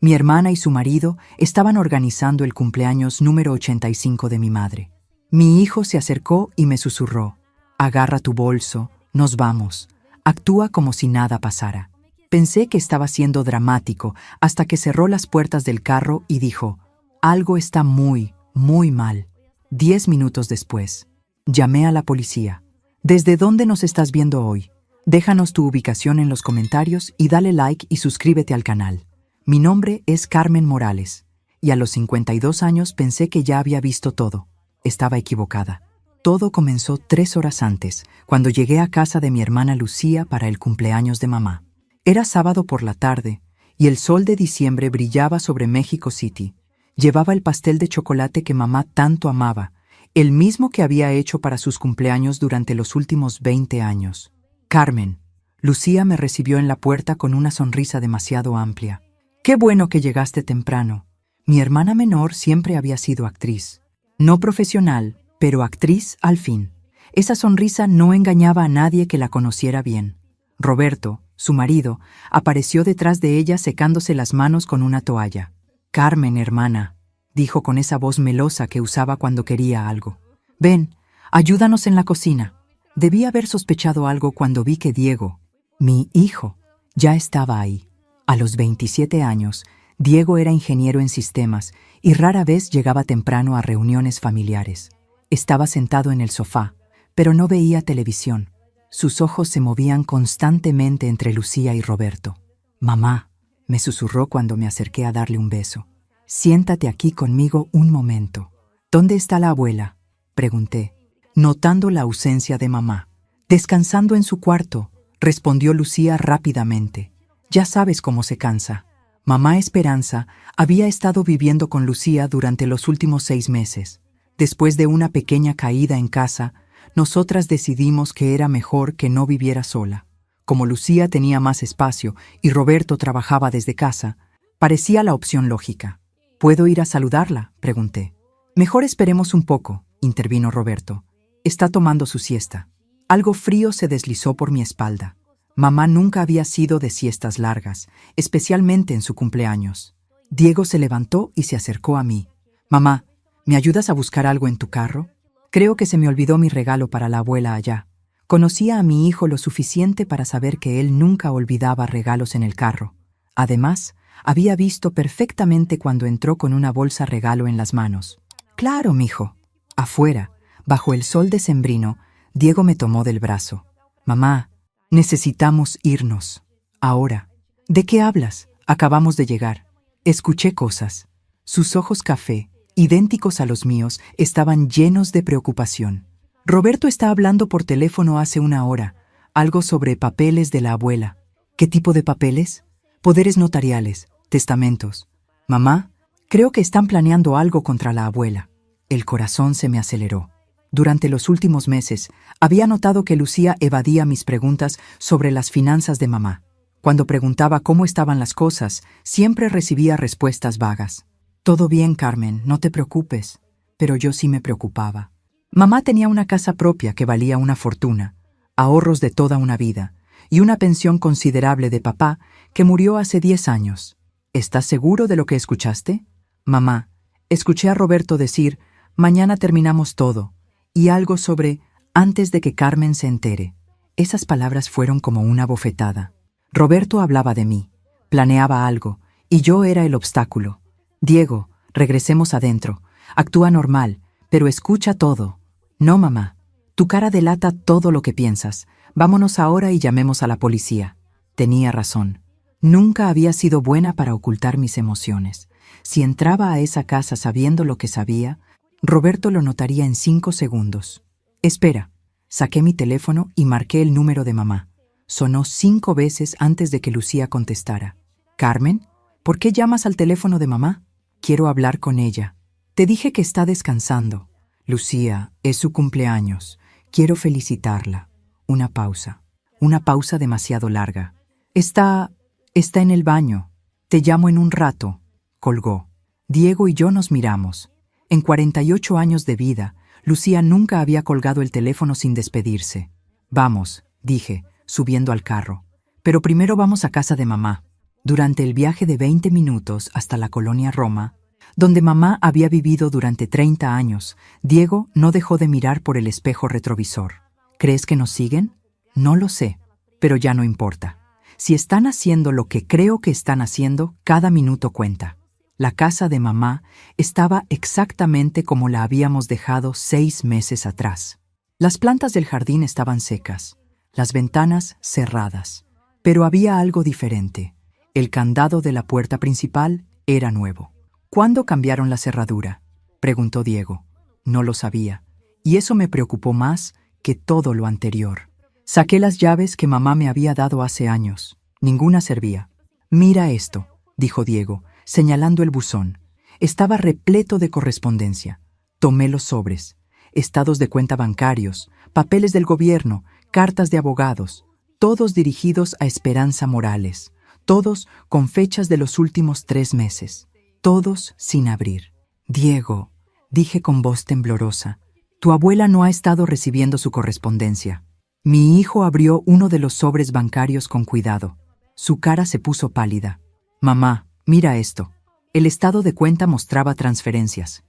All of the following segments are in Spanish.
Mi hermana y su marido estaban organizando el cumpleaños número 85 de mi madre. Mi hijo se acercó y me susurró: «Agarra tu bolso, nos vamos. Actúa como si nada pasara». Pensé que estaba siendo dramático hasta que cerró las puertas del carro y dijo: «Algo está muy, muy mal». 10 minutos después, llamé a la policía. ¿Desde dónde nos estás viendo hoy? Déjanos tu ubicación en los comentarios y dale like y suscríbete al canal. Mi nombre es Carmen Morales, y a los 52 años pensé que ya había visto todo. Estaba equivocada. Todo comenzó 3 horas antes, cuando llegué a casa de mi hermana Lucía para el cumpleaños de mamá. Era sábado por la tarde, y el sol de diciembre brillaba sobre México City. Llevaba el pastel de chocolate que mamá tanto amaba, el mismo que había hecho para sus cumpleaños durante los últimos 20 años. Carmen. Lucía me recibió en la puerta con una sonrisa demasiado amplia. «Qué bueno que llegaste temprano». Mi hermana menor siempre había sido actriz. No profesional, pero actriz al fin. Esa sonrisa no engañaba a nadie que la conociera bien. Roberto, su marido, apareció detrás de ella secándose las manos con una toalla. «Carmen, hermana», dijo con esa voz melosa que usaba cuando quería algo. «Ven, ayúdanos en la cocina». Debí haber sospechado algo cuando vi que Diego, mi hijo, ya estaba ahí. A los 27 años, Diego era ingeniero en sistemas y rara vez llegaba temprano a reuniones familiares. Estaba sentado en el sofá, pero no veía televisión. Sus ojos se movían constantemente entre Lucía y Roberto. «Mamá», me susurró cuando me acerqué a darle un beso. «Siéntate aquí conmigo un momento». «¿Dónde está la abuela?», pregunté, notando la ausencia de mamá. «Descansando en su cuarto», respondió Lucía rápidamente. «Ya sabes cómo se cansa». Mamá Esperanza había estado viviendo con Lucía durante los últimos 6 meses. Después de una pequeña caída en casa, nosotras decidimos que era mejor que no viviera sola. Como Lucía tenía más espacio y Roberto trabajaba desde casa, parecía la opción lógica. «¿Puedo ir a saludarla?», pregunté. «Mejor esperemos un poco», intervino Roberto. «Está tomando su siesta». Algo frío se deslizó por mi espalda. Mamá nunca había sido de siestas largas, especialmente en su cumpleaños. Diego se levantó y se acercó a mí. «Mamá, ¿me ayudas a buscar algo en tu carro? Creo que se me olvidó mi regalo para la abuela allá». Conocía a mi hijo lo suficiente para saber que él nunca olvidaba regalos en el carro. Además, había visto perfectamente cuando entró con una bolsa regalo en las manos. «Claro, mijo». Afuera, bajo el sol decembrino, Diego me tomó del brazo. «Mamá, necesitamos irnos. Ahora». «¿De qué hablas? Acabamos de llegar». Escuché cosas. Sus ojos café, idénticos a los míos, estaban llenos de preocupación. «Roberto está hablando por teléfono hace una hora. Algo sobre papeles de la abuela». «¿Qué tipo de papeles?» «Poderes notariales, testamentos». «Mamá, creo que están planeando algo contra la abuela». El corazón se me aceleró. Durante los últimos meses, había notado que Lucía evadía mis preguntas sobre las finanzas de mamá. Cuando preguntaba cómo estaban las cosas, siempre recibía respuestas vagas. «Todo bien, Carmen, no te preocupes». Pero yo sí me preocupaba. Mamá tenía una casa propia que valía una fortuna, ahorros de toda una vida, y una pensión considerable de papá que murió hace 10 años. «¿Estás seguro de lo que escuchaste?» «Mamá, escuché a Roberto decir, mañana terminamos todo, y algo sobre antes de que Carmen se entere». Esas palabras fueron como una bofetada. Roberto hablaba de mí, planeaba algo, y yo era el obstáculo. «Diego, regresemos adentro. Actúa normal, pero escucha todo». «No, mamá. Tu cara delata todo lo que piensas. Vámonos ahora y llamemos a la policía». Tenía razón. Nunca había sido buena para ocultar mis emociones. Si entraba a esa casa sabiendo lo que sabía, Roberto lo notaría en 5 segundos. «Espera». Saqué mi teléfono y marqué el número de mamá. Sonó 5 veces antes de que Lucía contestara. «¿Carmen? ¿Por qué llamas al teléfono de mamá?» «Quiero hablar con ella». «Te dije que está descansando». «Lucía, es su cumpleaños. Quiero felicitarla». Una pausa. Una pausa demasiado larga. Está en el baño. Te llamo en un rato». Colgó. Diego y yo nos miramos. En 48 años de vida, Lucía nunca había colgado el teléfono sin despedirse. «Vamos», dije, subiendo al carro. «Pero primero vamos a casa de mamá». Durante el viaje de 20 minutos hasta la colonia Roma, donde mamá había vivido durante 30 años, Diego no dejó de mirar por el espejo retrovisor. ¿Crees que nos siguen? No lo sé, pero ya no importa. Si están haciendo lo que creo que están haciendo, cada minuto cuenta. La casa de mamá estaba exactamente como la habíamos dejado 6 meses atrás. Las plantas del jardín estaban secas, las ventanas cerradas, pero había algo diferente. El candado de la puerta principal era nuevo. ¿Cuándo cambiaron la cerradura?, preguntó Diego. No lo sabía, y eso me preocupó más que todo lo anterior. Saqué las llaves que mamá me había dado hace años. Ninguna servía. Mira esto, dijo Diego, señalando el buzón. Estaba repleto de correspondencia. Tomé los sobres, estados de cuenta bancarios, papeles del gobierno, cartas de abogados, todos dirigidos a Esperanza Morales, todos con fechas de los últimos 3 meses, todos sin abrir. Diego, dije con voz temblorosa, tu abuela no ha estado recibiendo su correspondencia. Mi hijo abrió uno de los sobres bancarios con cuidado. Su cara se puso pálida. Mamá, mira esto. El estado de cuenta mostraba transferencias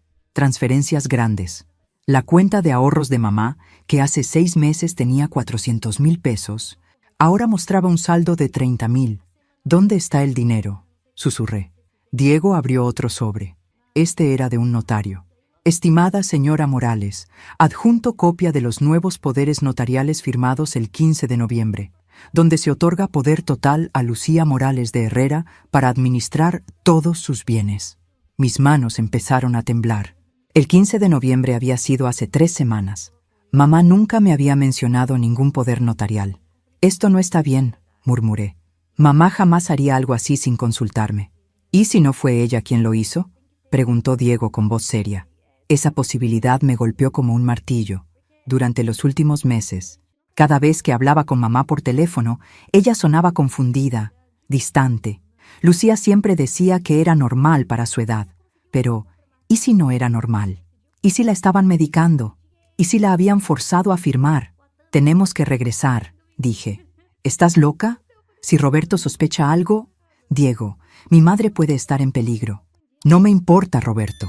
grandes. La cuenta de ahorros de mamá, que hace 6 meses tenía 400,000 pesos, ahora mostraba un saldo de 30,000. ¿Dónde está el dinero?, susurré. Diego abrió otro sobre. Este era de un notario. Estimada señora Morales, adjunto copia de los nuevos poderes notariales firmados el 15 de noviembre, donde se otorga poder total a Lucía Morales de Herrera para administrar todos sus bienes. Mis manos empezaron a temblar. El 15 de noviembre había sido hace 3 semanas. Mamá nunca me había mencionado ningún poder notarial. Esto no está bien, murmuré. Mamá jamás haría algo así sin consultarme. ¿Y si no fue ella quien lo hizo?, preguntó Diego con voz seria. Esa posibilidad me golpeó como un martillo. Durante los últimos meses, cada vez que hablaba con mamá por teléfono, ella sonaba confundida, distante. Lucía siempre decía que era normal para su edad. Pero, ¿y si no era normal? ¿Y si la estaban medicando? ¿Y si la habían forzado a firmar? Tenemos que regresar, dije. ¿Estás loca? Si Roberto sospecha algo... Diego, mi madre puede estar en peligro. No me importa, Roberto.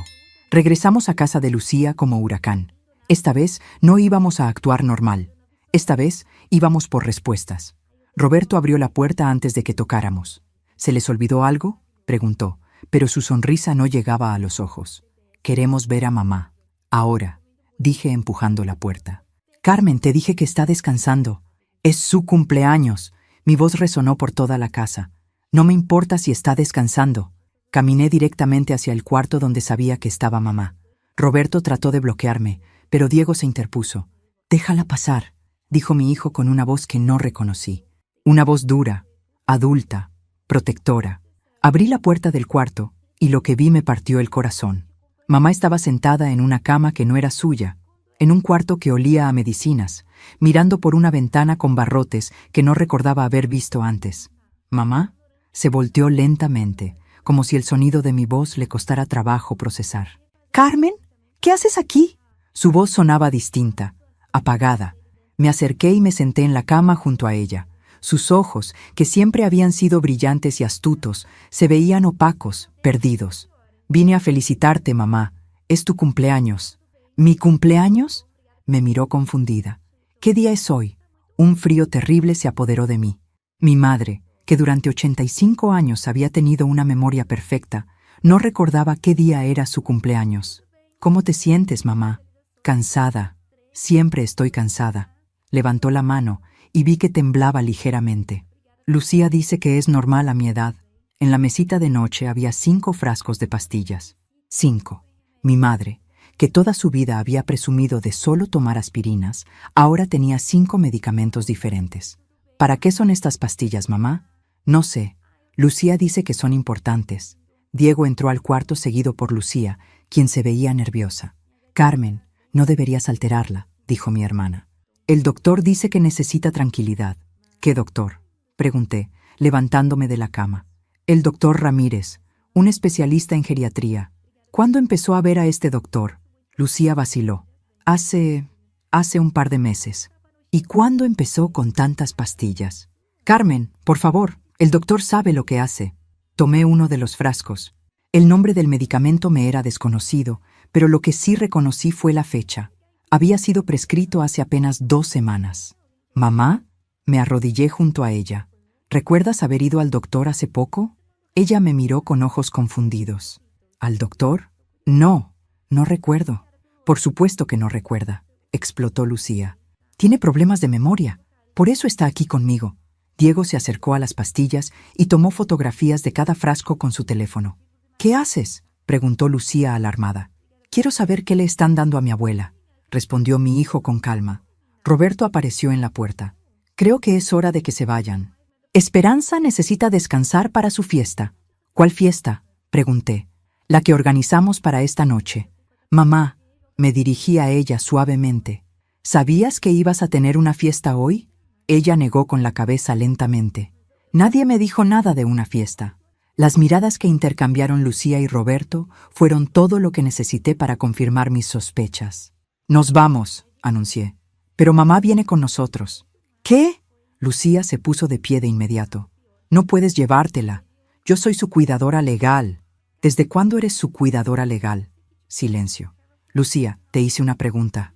Regresamos a casa de Lucía como huracán. Esta vez no íbamos a actuar normal. Esta vez íbamos por respuestas. Roberto abrió la puerta antes de que tocáramos. ¿Se les olvidó algo?, preguntó, pero su sonrisa no llegaba a los ojos. Queremos ver a mamá. Ahora, dije empujando la puerta. Carmen, te dije que está descansando. Es su cumpleaños. Mi voz resonó por toda la casa. No me importa si está descansando. Caminé directamente hacia el cuarto donde sabía que estaba mamá. Roberto trató de bloquearme, pero Diego se interpuso. Déjala pasar, dijo mi hijo con una voz que no reconocí. Una voz dura, adulta, protectora. Abrí la puerta del cuarto y lo que vi me partió el corazón. Mamá estaba sentada en una cama que no era suya, en un cuarto que olía a medicinas, mirando por una ventana con barrotes que no recordaba haber visto antes. ¿Mamá? Se volteó lentamente, como si el sonido de mi voz le costara trabajo procesar. «¿Carmen? ¿Qué haces aquí?» Su voz sonaba distinta, apagada. Me acerqué y me senté en la cama junto a ella. Sus ojos, que siempre habían sido brillantes y astutos, se veían opacos, perdidos. «Vine a felicitarte, mamá. Es tu cumpleaños». «¿Mi cumpleaños?» Me miró confundida. «¿Qué día es hoy?» Un frío terrible se apoderó de mí. Mi madre, que durante 85 años había tenido una memoria perfecta, no recordaba qué día era su cumpleaños. «¿Cómo te sientes, mamá?» «Cansada. Siempre estoy cansada». Levantó la mano y vi que temblaba ligeramente. «Lucía dice que es normal a mi edad». En la mesita de noche había 5 frascos de pastillas. 5. Mi madre, que toda su vida había presumido de solo tomar aspirinas, ahora tenía 5 medicamentos diferentes. «¿Para qué son estas pastillas, mamá?» «No sé. Lucía dice que son importantes». Diego entró al cuarto seguido por Lucía, quien se veía nerviosa. «Carmen, no deberías alterarla», dijo mi hermana. «El doctor dice que necesita tranquilidad». «¿Qué doctor?», pregunté, levantándome de la cama. «El doctor Ramírez, un especialista en geriatría». «¿Cuándo empezó a ver a este doctor?» Lucía vaciló. Hace un par de meses». «¿Y cuándo empezó con tantas pastillas?» «Carmen, por favor, el doctor sabe lo que hace». Tomé uno de los frascos. El nombre del medicamento me era desconocido, pero lo que sí reconocí fue la fecha. Había sido prescrito hace apenas 2 semanas. «Mamá», me arrodillé junto a ella. «¿Recuerdas haber ido al doctor hace poco?» Ella me miró con ojos confundidos. «¿Al doctor?» «No, no recuerdo». «Por supuesto que no recuerda», explotó Lucía. «Tiene problemas de memoria. Por eso está aquí conmigo». Diego se acercó a las pastillas y tomó fotografías de cada frasco con su teléfono. «¿Qué haces?», preguntó Lucía alarmada. «Quiero saber qué le están dando a mi abuela», respondió mi hijo con calma. Roberto apareció en la puerta. «Creo que es hora de que se vayan». «Esperanza necesita descansar para su fiesta». «¿Cuál fiesta?», pregunté. «La que organizamos para esta noche». «Mamá», me dirigí a ella suavemente. «¿Sabías que ibas a tener una fiesta hoy?». Ella negó con la cabeza lentamente. «Nadie me dijo nada de una fiesta». Las miradas que intercambiaron Lucía y Roberto fueron todo lo que necesité para confirmar mis sospechas. «Nos vamos», anuncié. «Pero mamá viene con nosotros». «¿Qué?». Lucía se puso de pie de inmediato. «No puedes llevártela. Yo soy su cuidadora legal». «¿Desde cuándo eres su cuidadora legal?». Silencio. «Lucía, te hice una pregunta».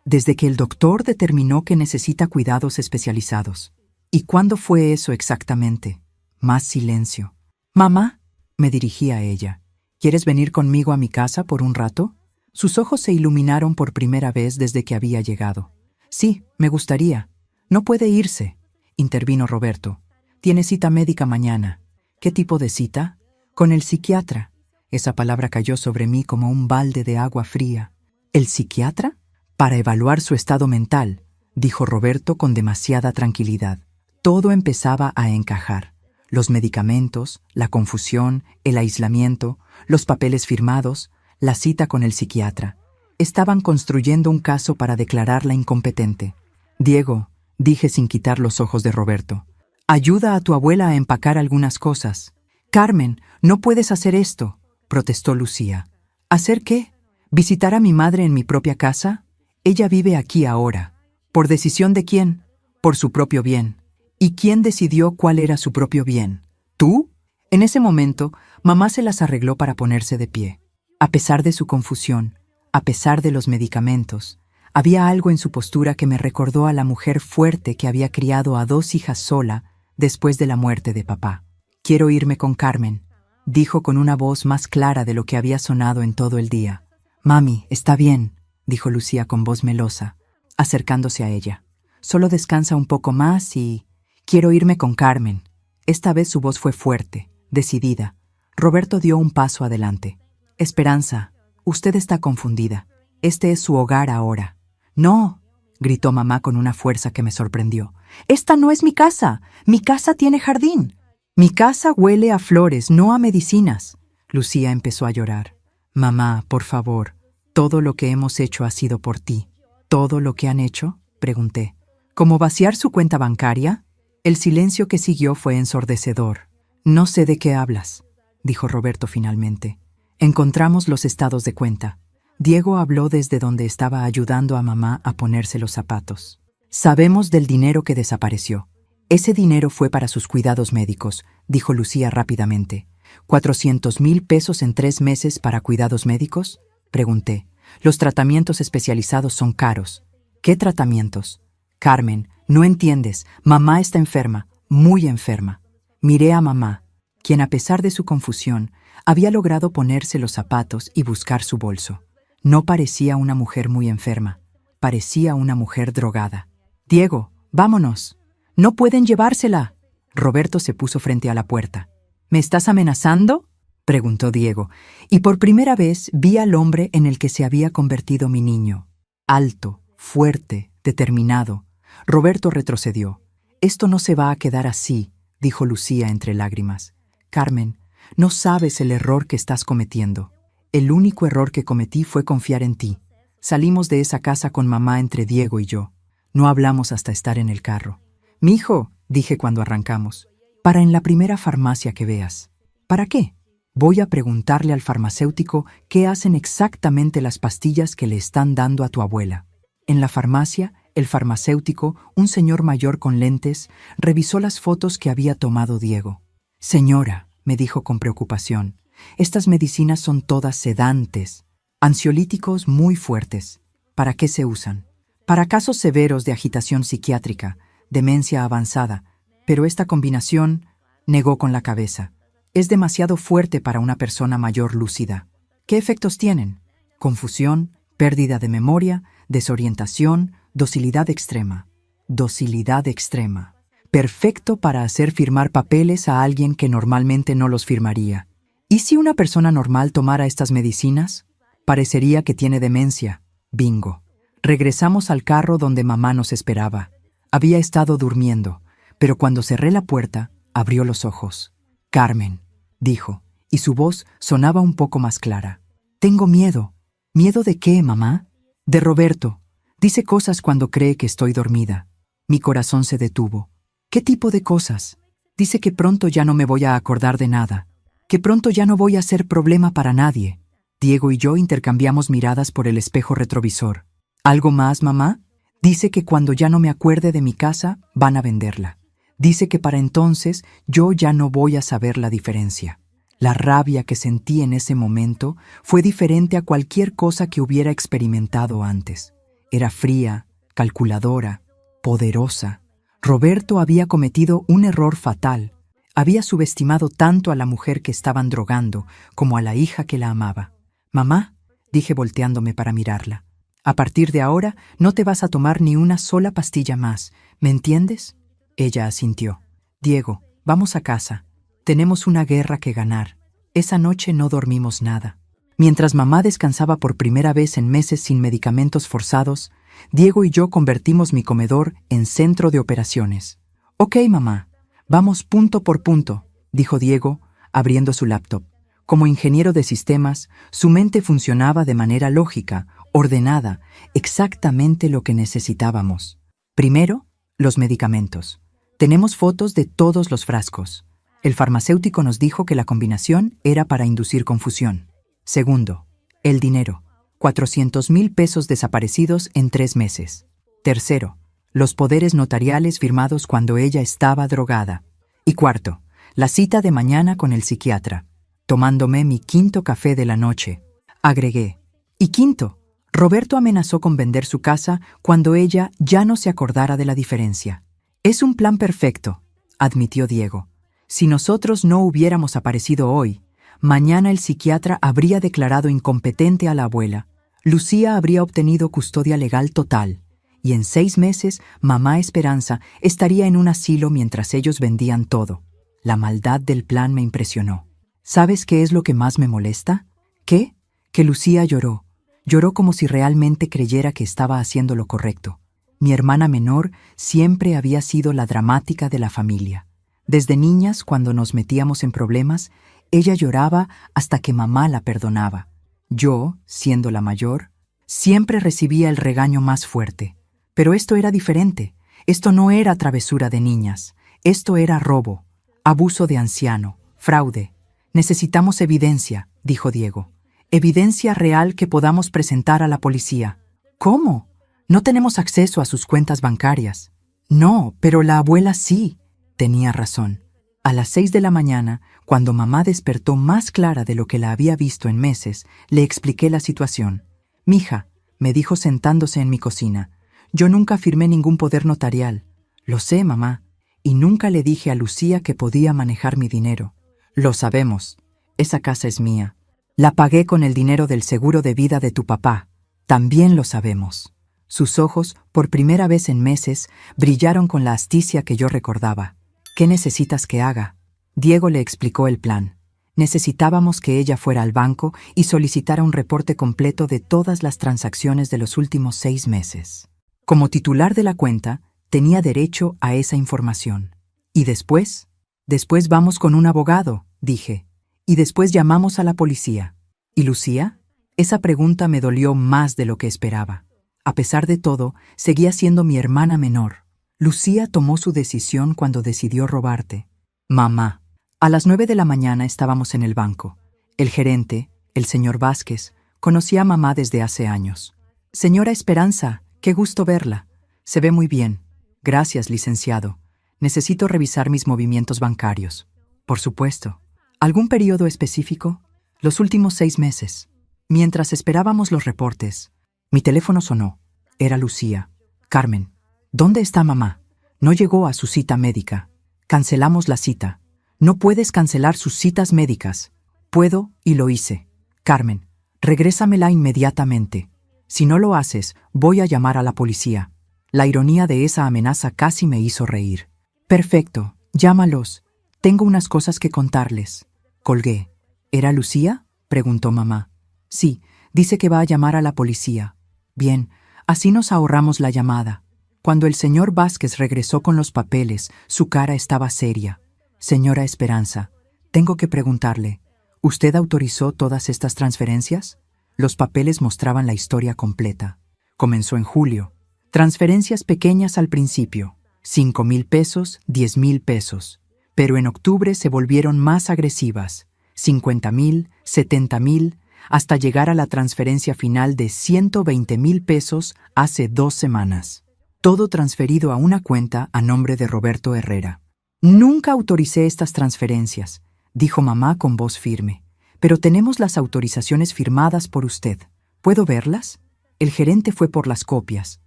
Desde que el doctor determinó que necesita cuidados especializados». «¿Y cuándo fue eso exactamente?». Más silencio. «Mamá», me dirigí a ella, «¿quieres venir conmigo a mi casa por un rato?». Sus ojos se iluminaron por primera vez desde que había llegado. «Sí, me gustaría». «No puede irse», intervino Roberto. «Tiene cita médica mañana». «¿Qué tipo de cita?». «Con el psiquiatra». Esa palabra cayó sobre mí como un balde de agua fría. «¿El psiquiatra?». «Para evaluar su estado mental», dijo Roberto con demasiada tranquilidad. Todo empezaba a encajar. Los medicamentos, la confusión, el aislamiento, los papeles firmados, la cita con el psiquiatra. Estaban construyendo un caso para declararla incompetente. «Diego», dije sin quitar los ojos de Roberto, «ayuda a tu abuela a empacar algunas cosas». «Carmen, no puedes hacer esto», protestó Lucía. «¿Hacer qué? ¿Visitar a mi madre en mi propia casa? Ella vive aquí ahora». «¿Por decisión de quién?». «Por su propio bien». «¿Y quién decidió cuál era su propio bien? ¿Tú?». En ese momento, mamá se las arregló para ponerse de pie. A pesar de su confusión, a pesar de los medicamentos, había algo en su postura que me recordó a la mujer fuerte que había criado a 2 hijas sola después de la muerte de papá. «Quiero irme con Carmen», dijo con una voz más clara de lo que había sonado en todo el día. «Mami, está bien», dijo Lucía con voz melosa, acercándose a ella. «Solo descansa un poco más y... quiero irme con Carmen». Esta vez su voz fue fuerte, decidida. Roberto dio un paso adelante. «Esperanza, usted está confundida. Este es su hogar ahora». «No», gritó mamá con una fuerza que me sorprendió. «Esta no es mi casa. Mi casa tiene jardín». «Mi casa huele a flores, no a medicinas». Lucía empezó a llorar. «Mamá, por favor, todo lo que hemos hecho ha sido por ti». «¿Todo lo que han hecho?», pregunté. «¿Cómo vaciar su cuenta bancaria?». El silencio que siguió fue ensordecedor. «No sé de qué hablas», dijo Roberto finalmente. «Encontramos los estados de cuenta». Diego habló desde donde estaba ayudando a mamá a ponerse los zapatos. «Sabemos del dinero que desapareció. Ese dinero fue para sus cuidados médicos», dijo Lucía rápidamente. «¿400,000 pesos en 3 meses para cuidados médicos?», pregunté. «Los tratamientos especializados son caros». «¿Qué tratamientos?». «Carmen, no entiendes. Mamá está enferma, muy enferma». Miré a mamá, quien a pesar de su confusión, había logrado ponerse los zapatos y buscar su bolso. No parecía una mujer muy enferma, parecía una mujer drogada. «Diego, vámonos». «No pueden llevársela». Roberto se puso frente a la puerta. «¿Me estás amenazando?», preguntó Diego, y por primera vez vi al hombre en el que se había convertido mi niño. Alto, fuerte, determinado. Roberto retrocedió. «Esto no se va a quedar así», dijo Lucía entre lágrimas. «Carmen, no sabes el error que estás cometiendo. El único error que cometí fue confiar en ti. Salimos de esa casa con mamá entre Diego y yo. No hablamos hasta estar en el carro. «Mijo», dije cuando arrancamos, «para en la primera farmacia que veas». «¿Para qué?». «Voy a preguntarle al farmacéutico qué hacen exactamente las pastillas que le están dando a tu abuela». En la farmacia, el farmacéutico, un señor mayor con lentes, revisó las fotos que había tomado Diego. Señora, me dijo con preocupación, estas medicinas son todas sedantes, ansiolíticos muy fuertes. ¿Para qué se usan? Para casos severos de agitación psiquiátrica, demencia avanzada, pero esta combinación, negó con la cabeza, es demasiado fuerte para una persona mayor lúcida. ¿Qué efectos tienen? Confusión, pérdida de memoria, desorientación, docilidad extrema. Docilidad extrema. Perfecto para hacer firmar papeles a alguien que normalmente no los firmaría. ¿Y si una persona normal tomara estas medicinas? Parecería que tiene demencia. Bingo. Regresamos al carro donde mamá nos esperaba. Había estado durmiendo, pero cuando cerré la puerta, abrió los ojos. Carmen, dijo, y su voz sonaba un poco más clara. Tengo miedo. ¿Miedo de qué, mamá? De Roberto. Dice cosas cuando cree que estoy dormida. Mi corazón se detuvo. ¿Qué tipo de cosas? Dice que pronto ya no me voy a acordar de nada, que pronto ya no voy a ser problema para nadie. Diego y yo intercambiamos miradas por el espejo retrovisor. ¿Algo más, mamá? Dice que cuando ya no me acuerde de mi casa, van a venderla. Dice que para entonces yo ya no voy a saber la diferencia. La rabia que sentí en ese momento fue diferente a cualquier cosa que hubiera experimentado antes. Era fría, calculadora, poderosa. Roberto había cometido un error fatal. Había subestimado tanto a la mujer que estaban drogando como a la hija que la amaba. «Mamá», dije volteándome para mirarla, «a partir de ahora no te vas a tomar ni una sola pastilla más, ¿me entiendes?» Ella asintió. «Diego, vamos a casa. Tenemos una guerra que ganar». Esa noche no dormimos nada. Mientras mamá descansaba por primera vez en meses sin medicamentos forzados, Diego y yo convertimos mi comedor en centro de operaciones. «Ok, mamá, vamos punto por punto», dijo Diego, abriendo su laptop. Como ingeniero de sistemas, su mente funcionaba de manera lógica, ordenada, exactamente lo que necesitábamos. Primero, los medicamentos. Tenemos fotos de todos los frascos. El farmacéutico nos dijo que la combinación era para inducir confusión. Segundo, el dinero. 400,000 pesos desaparecidos en 3 meses. Tercero, los poderes notariales firmados cuando ella estaba drogada. Y cuarto, la cita de mañana con el psiquiatra. Tomándome mi 5º café de la noche, agregué. Y quinto, Roberto amenazó con vender su casa cuando ella ya no se acordara de la diferencia. Es un plan perfecto, admitió Diego. Si nosotros no hubiéramos aparecido hoy, mañana el psiquiatra habría declarado incompetente a la abuela, Lucía habría obtenido custodia legal total, y en 6 meses mamá Esperanza estaría en un asilo mientras ellos vendían todo. La maldad del plan me impresionó. ¿Sabes qué es lo que más me molesta? ¿Qué? Que Lucía lloró. Lloró como si realmente creyera que estaba haciendo lo correcto. Mi hermana menor siempre había sido la dramática de la familia. Desde niñas, cuando nos metíamos en problemas, ella lloraba hasta que mamá la perdonaba. Yo, siendo la mayor, siempre recibía el regaño más fuerte. Pero esto era diferente. Esto no era travesura de niñas. Esto era robo, abuso de anciano, fraude. Necesitamos evidencia, dijo Diego. Evidencia real que podamos presentar a la policía. ¿Cómo? No tenemos acceso a sus cuentas bancarias. No, pero la abuela sí. Tenía razón. A las 6 de la mañana, cuando mamá despertó más clara de lo que la había visto en meses, le expliqué la situación. «Mija», me dijo sentándose en mi cocina, «yo nunca firmé ningún poder notarial». «Lo sé, mamá. Y nunca le dije a Lucía que podía manejar mi dinero». «Lo sabemos. Esa casa es mía. La pagué con el dinero del seguro de vida de tu papá. También lo sabemos». Sus ojos, por primera vez en meses, brillaron con la asticia que yo recordaba. «¿Qué necesitas que haga?» Diego le explicó el plan. Necesitábamos que ella fuera al banco y solicitara un reporte completo de todas las transacciones de los últimos 6 meses. Como titular de la cuenta, tenía derecho a esa información. ¿Y después? «Después vamos con un abogado», dije. «Y después llamamos a la policía». ¿Y Lucía? Esa pregunta me dolió más de lo que esperaba. A pesar de todo, seguía siendo mi hermana menor. Lucía tomó su decisión cuando decidió robarte. «Mamá». A las 9 de la mañana estábamos en el banco. El gerente, el señor Vázquez, conocía a mamá desde hace años. «Señora Esperanza, qué gusto verla. Se ve muy bien». «Gracias, licenciado. Necesito revisar mis movimientos bancarios». Por supuesto. ¿Algún periodo específico? Los últimos 6 meses. Mientras esperábamos los reportes, mi teléfono sonó. Era Lucía. Carmen, ¿dónde está mamá? No llegó a su cita médica. Cancelamos la cita. No puedes cancelar sus citas médicas. Puedo y lo hice. Carmen, regrésamela inmediatamente. Si no lo haces, voy a llamar a la policía. La ironía de esa amenaza casi me hizo reír. Perfecto, llámalos. Tengo unas cosas que contarles. Colgué. ¿Era Lucía?, preguntó mamá. Sí, dice que va a llamar a la policía. Bien, así nos ahorramos la llamada. Cuando el señor Vázquez regresó con los papeles, su cara estaba seria. Señora Esperanza, tengo que preguntarle, ¿usted autorizó todas estas transferencias? Los papeles mostraban la historia completa. Comenzó en julio. Transferencias pequeñas al principio, 5,000 pesos, 10,000 pesos. Pero en octubre se volvieron más agresivas, 50,000, 70,000, hasta llegar a la transferencia final de 120,000 pesos hace 2 semanas. Todo transferido a una cuenta a nombre de Roberto Herrera. Nunca autoricé estas transferencias, dijo mamá con voz firme. Pero tenemos las autorizaciones firmadas por usted. ¿Puedo verlas? El gerente fue por las copias.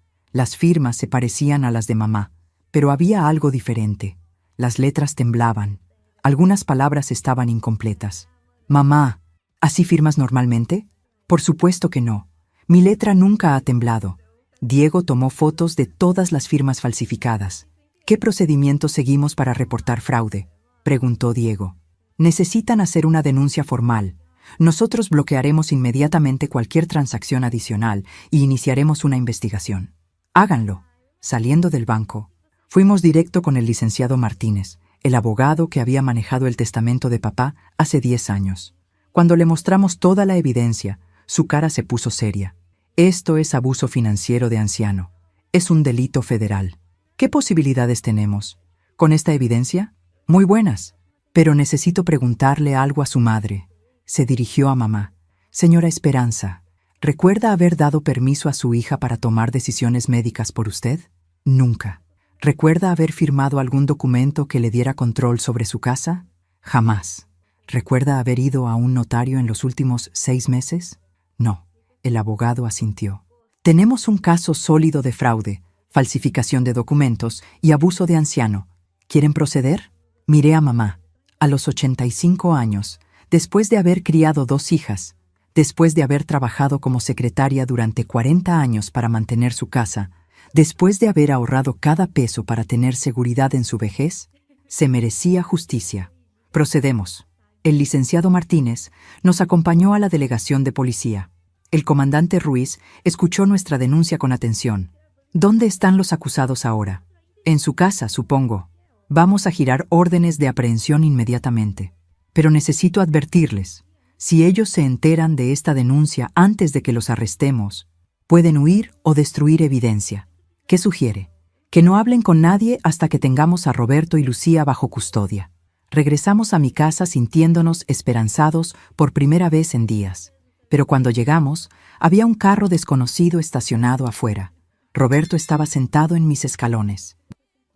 Las firmas se parecían a las de mamá, pero había algo diferente. Las letras temblaban. Algunas palabras estaban incompletas. Mamá, ¿así firmas normalmente? Por supuesto que no. Mi letra nunca ha temblado. Diego tomó fotos de todas las firmas falsificadas. ¿Qué procedimiento seguimos para reportar fraude?, preguntó Diego. Necesitan hacer una denuncia formal. Nosotros bloquearemos inmediatamente cualquier transacción adicional y iniciaremos una investigación. Háganlo. Saliendo del banco, fuimos directo con el licenciado Martínez, el abogado que había manejado el testamento de papá hace 10 años. Cuando le mostramos toda la evidencia, su cara se puso seria. Esto es abuso financiero de anciano. Es un delito federal. ¿Qué posibilidades tenemos? ¿Con esta evidencia? Muy buenas. Pero necesito preguntarle algo a su madre. Se dirigió a mamá. Señora Esperanza, ¿recuerda haber dado permiso a su hija para tomar decisiones médicas por usted? Nunca. ¿Recuerda haber firmado algún documento que le diera control sobre su casa? Jamás. ¿Recuerda haber ido a un notario en los últimos 6 meses? No. El abogado asintió. Tenemos un caso sólido de fraude, falsificación de documentos y abuso de anciano. ¿Quieren proceder? Miré a mamá. A los 85 años, después de haber criado 2 hijas, después de haber trabajado como secretaria durante 40 años para mantener su casa, después de haber ahorrado cada peso para tener seguridad en su vejez, se merecía justicia. Procedemos. El licenciado Martínez nos acompañó a la delegación de policía. El comandante Ruiz escuchó nuestra denuncia con atención. ¿Dónde están los acusados ahora? En su casa, supongo. Vamos a girar órdenes de aprehensión inmediatamente. Pero necesito advertirles, si ellos se enteran de esta denuncia antes de que los arrestemos, pueden huir o destruir evidencia. ¿Qué sugiere? Que no hablen con nadie hasta que tengamos a Roberto y Lucía bajo custodia. Regresamos a mi casa sintiéndonos esperanzados por primera vez en días. Pero cuando llegamos, había un carro desconocido estacionado afuera. Roberto estaba sentado en mis escalones.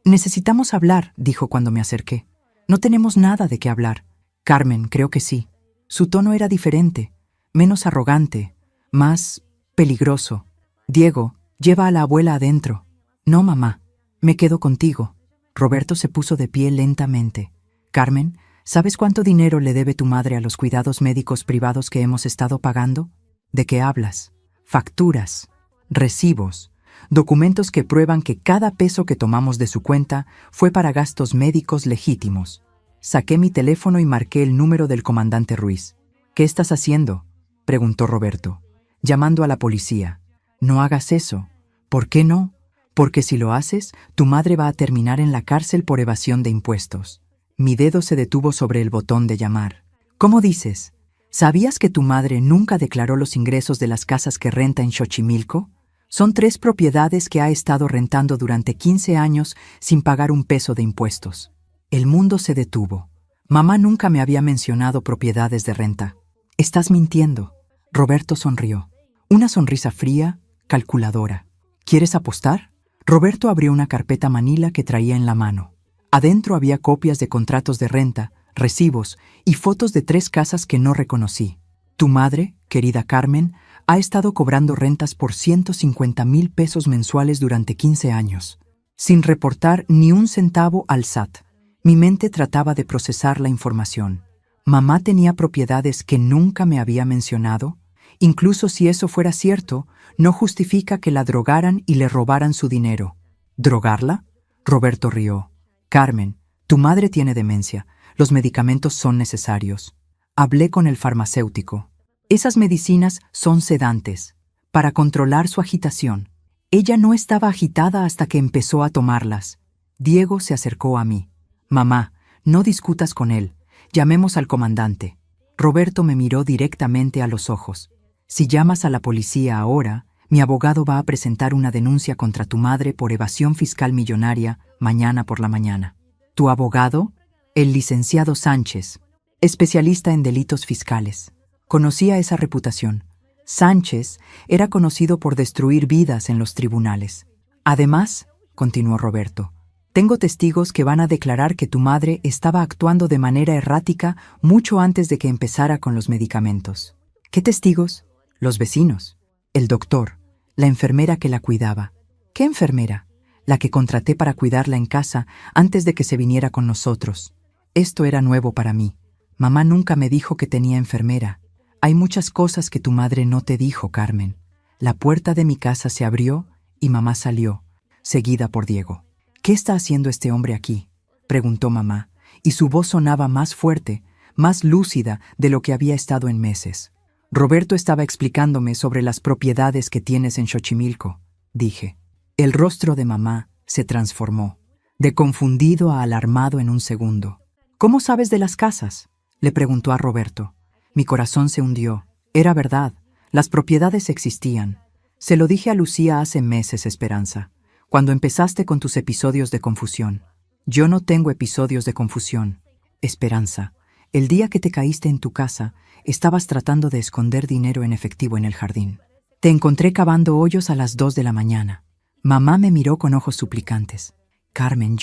Necesitamos hablar, dijo cuando me acerqué. No tenemos nada de qué hablar. Carmen, creo que sí. Su tono era diferente, menos arrogante, más peligroso. Diego, lleva a la abuela adentro. No, mamá, me quedo contigo. Roberto se puso de pie lentamente. Carmen, ¿sabes cuánto dinero le debe tu madre a los cuidados médicos privados que hemos estado pagando? ¿De qué hablas? Facturas, recibos, documentos que prueban que cada peso que tomamos de su cuenta fue para gastos médicos legítimos. Saqué mi teléfono y marqué el número del comandante Ruiz. ¿Qué estás haciendo?, preguntó Roberto. Llamando a la policía. No hagas eso. ¿Por qué no? Porque si lo haces, tu madre va a terminar en la cárcel por evasión de impuestos. Mi dedo se detuvo sobre el botón de llamar. ¿Cómo dices? ¿Sabías que tu madre nunca declaró los ingresos de las casas que renta en Xochimilco? Son 3 propiedades que ha estado rentando durante 15 años sin pagar un peso de impuestos. El mundo se detuvo. Mamá nunca me había mencionado propiedades de renta. Estás mintiendo. Roberto sonrió. Una sonrisa fría, calculadora. ¿Quieres apostar? Roberto abrió una carpeta manila que traía en la mano. Adentro había copias de contratos de renta, recibos y fotos de 3 casas que no reconocí. Tu madre, querida Carmen, ha estado cobrando rentas por 150,000 pesos mensuales durante 15 años, sin reportar ni un centavo al SAT. Mi mente trataba de procesar la información. Mamá tenía propiedades que nunca me había mencionado. Incluso si eso fuera cierto, no justifica que la drogaran y le robaran su dinero. ¿Drogarla? Roberto rió. Carmen, tu madre tiene demencia. Los medicamentos son necesarios. Hablé con el farmacéutico. Esas medicinas son sedantes, para controlar su agitación. Ella no estaba agitada hasta que empezó a tomarlas. Diego se acercó a mí. Mamá, no discutas con él. Llamemos al comandante. Roberto me miró directamente a los ojos. Si llamas a la policía ahora, mi abogado va a presentar una denuncia contra tu madre por evasión fiscal millonaria mañana por la mañana. ¿Tu abogado? El licenciado Sánchez, especialista en delitos fiscales. Conocía esa reputación. Sánchez era conocido por destruir vidas en los tribunales. Además, continuó Roberto, tengo testigos que van a declarar que tu madre estaba actuando de manera errática mucho antes de que empezara con los medicamentos. ¿Qué testigos? Los vecinos, el doctor, la enfermera que la cuidaba. ¿Qué enfermera? La que contraté para cuidarla en casa antes de que se viniera con nosotros. Esto era nuevo para mí. Mamá nunca me dijo que tenía enfermera. Hay muchas cosas que tu madre no te dijo, Carmen. La puerta de mi casa se abrió y mamá salió, seguida por Diego. ¿Qué está haciendo este hombre aquí?, preguntó mamá, y su voz sonaba más fuerte, más lúcida de lo que había estado en meses. Roberto estaba explicándome sobre las propiedades que tienes en Xochimilco, dije. El rostro de mamá se transformó, de confundido a alarmado en un segundo. ¿Cómo sabes de las casas?, le preguntó a Roberto. Mi corazón se hundió. Era verdad, las propiedades existían. Se lo dije a Lucía hace meses, Esperanza, cuando empezaste con tus episodios de confusión. Yo no tengo episodios de confusión. Esperanza, el día que te caíste en tu casa, estabas tratando de esconder dinero en efectivo en el jardín. Te encontré cavando hoyos a las 2 de la mañana. Mamá me miró con ojos suplicantes. Carmen,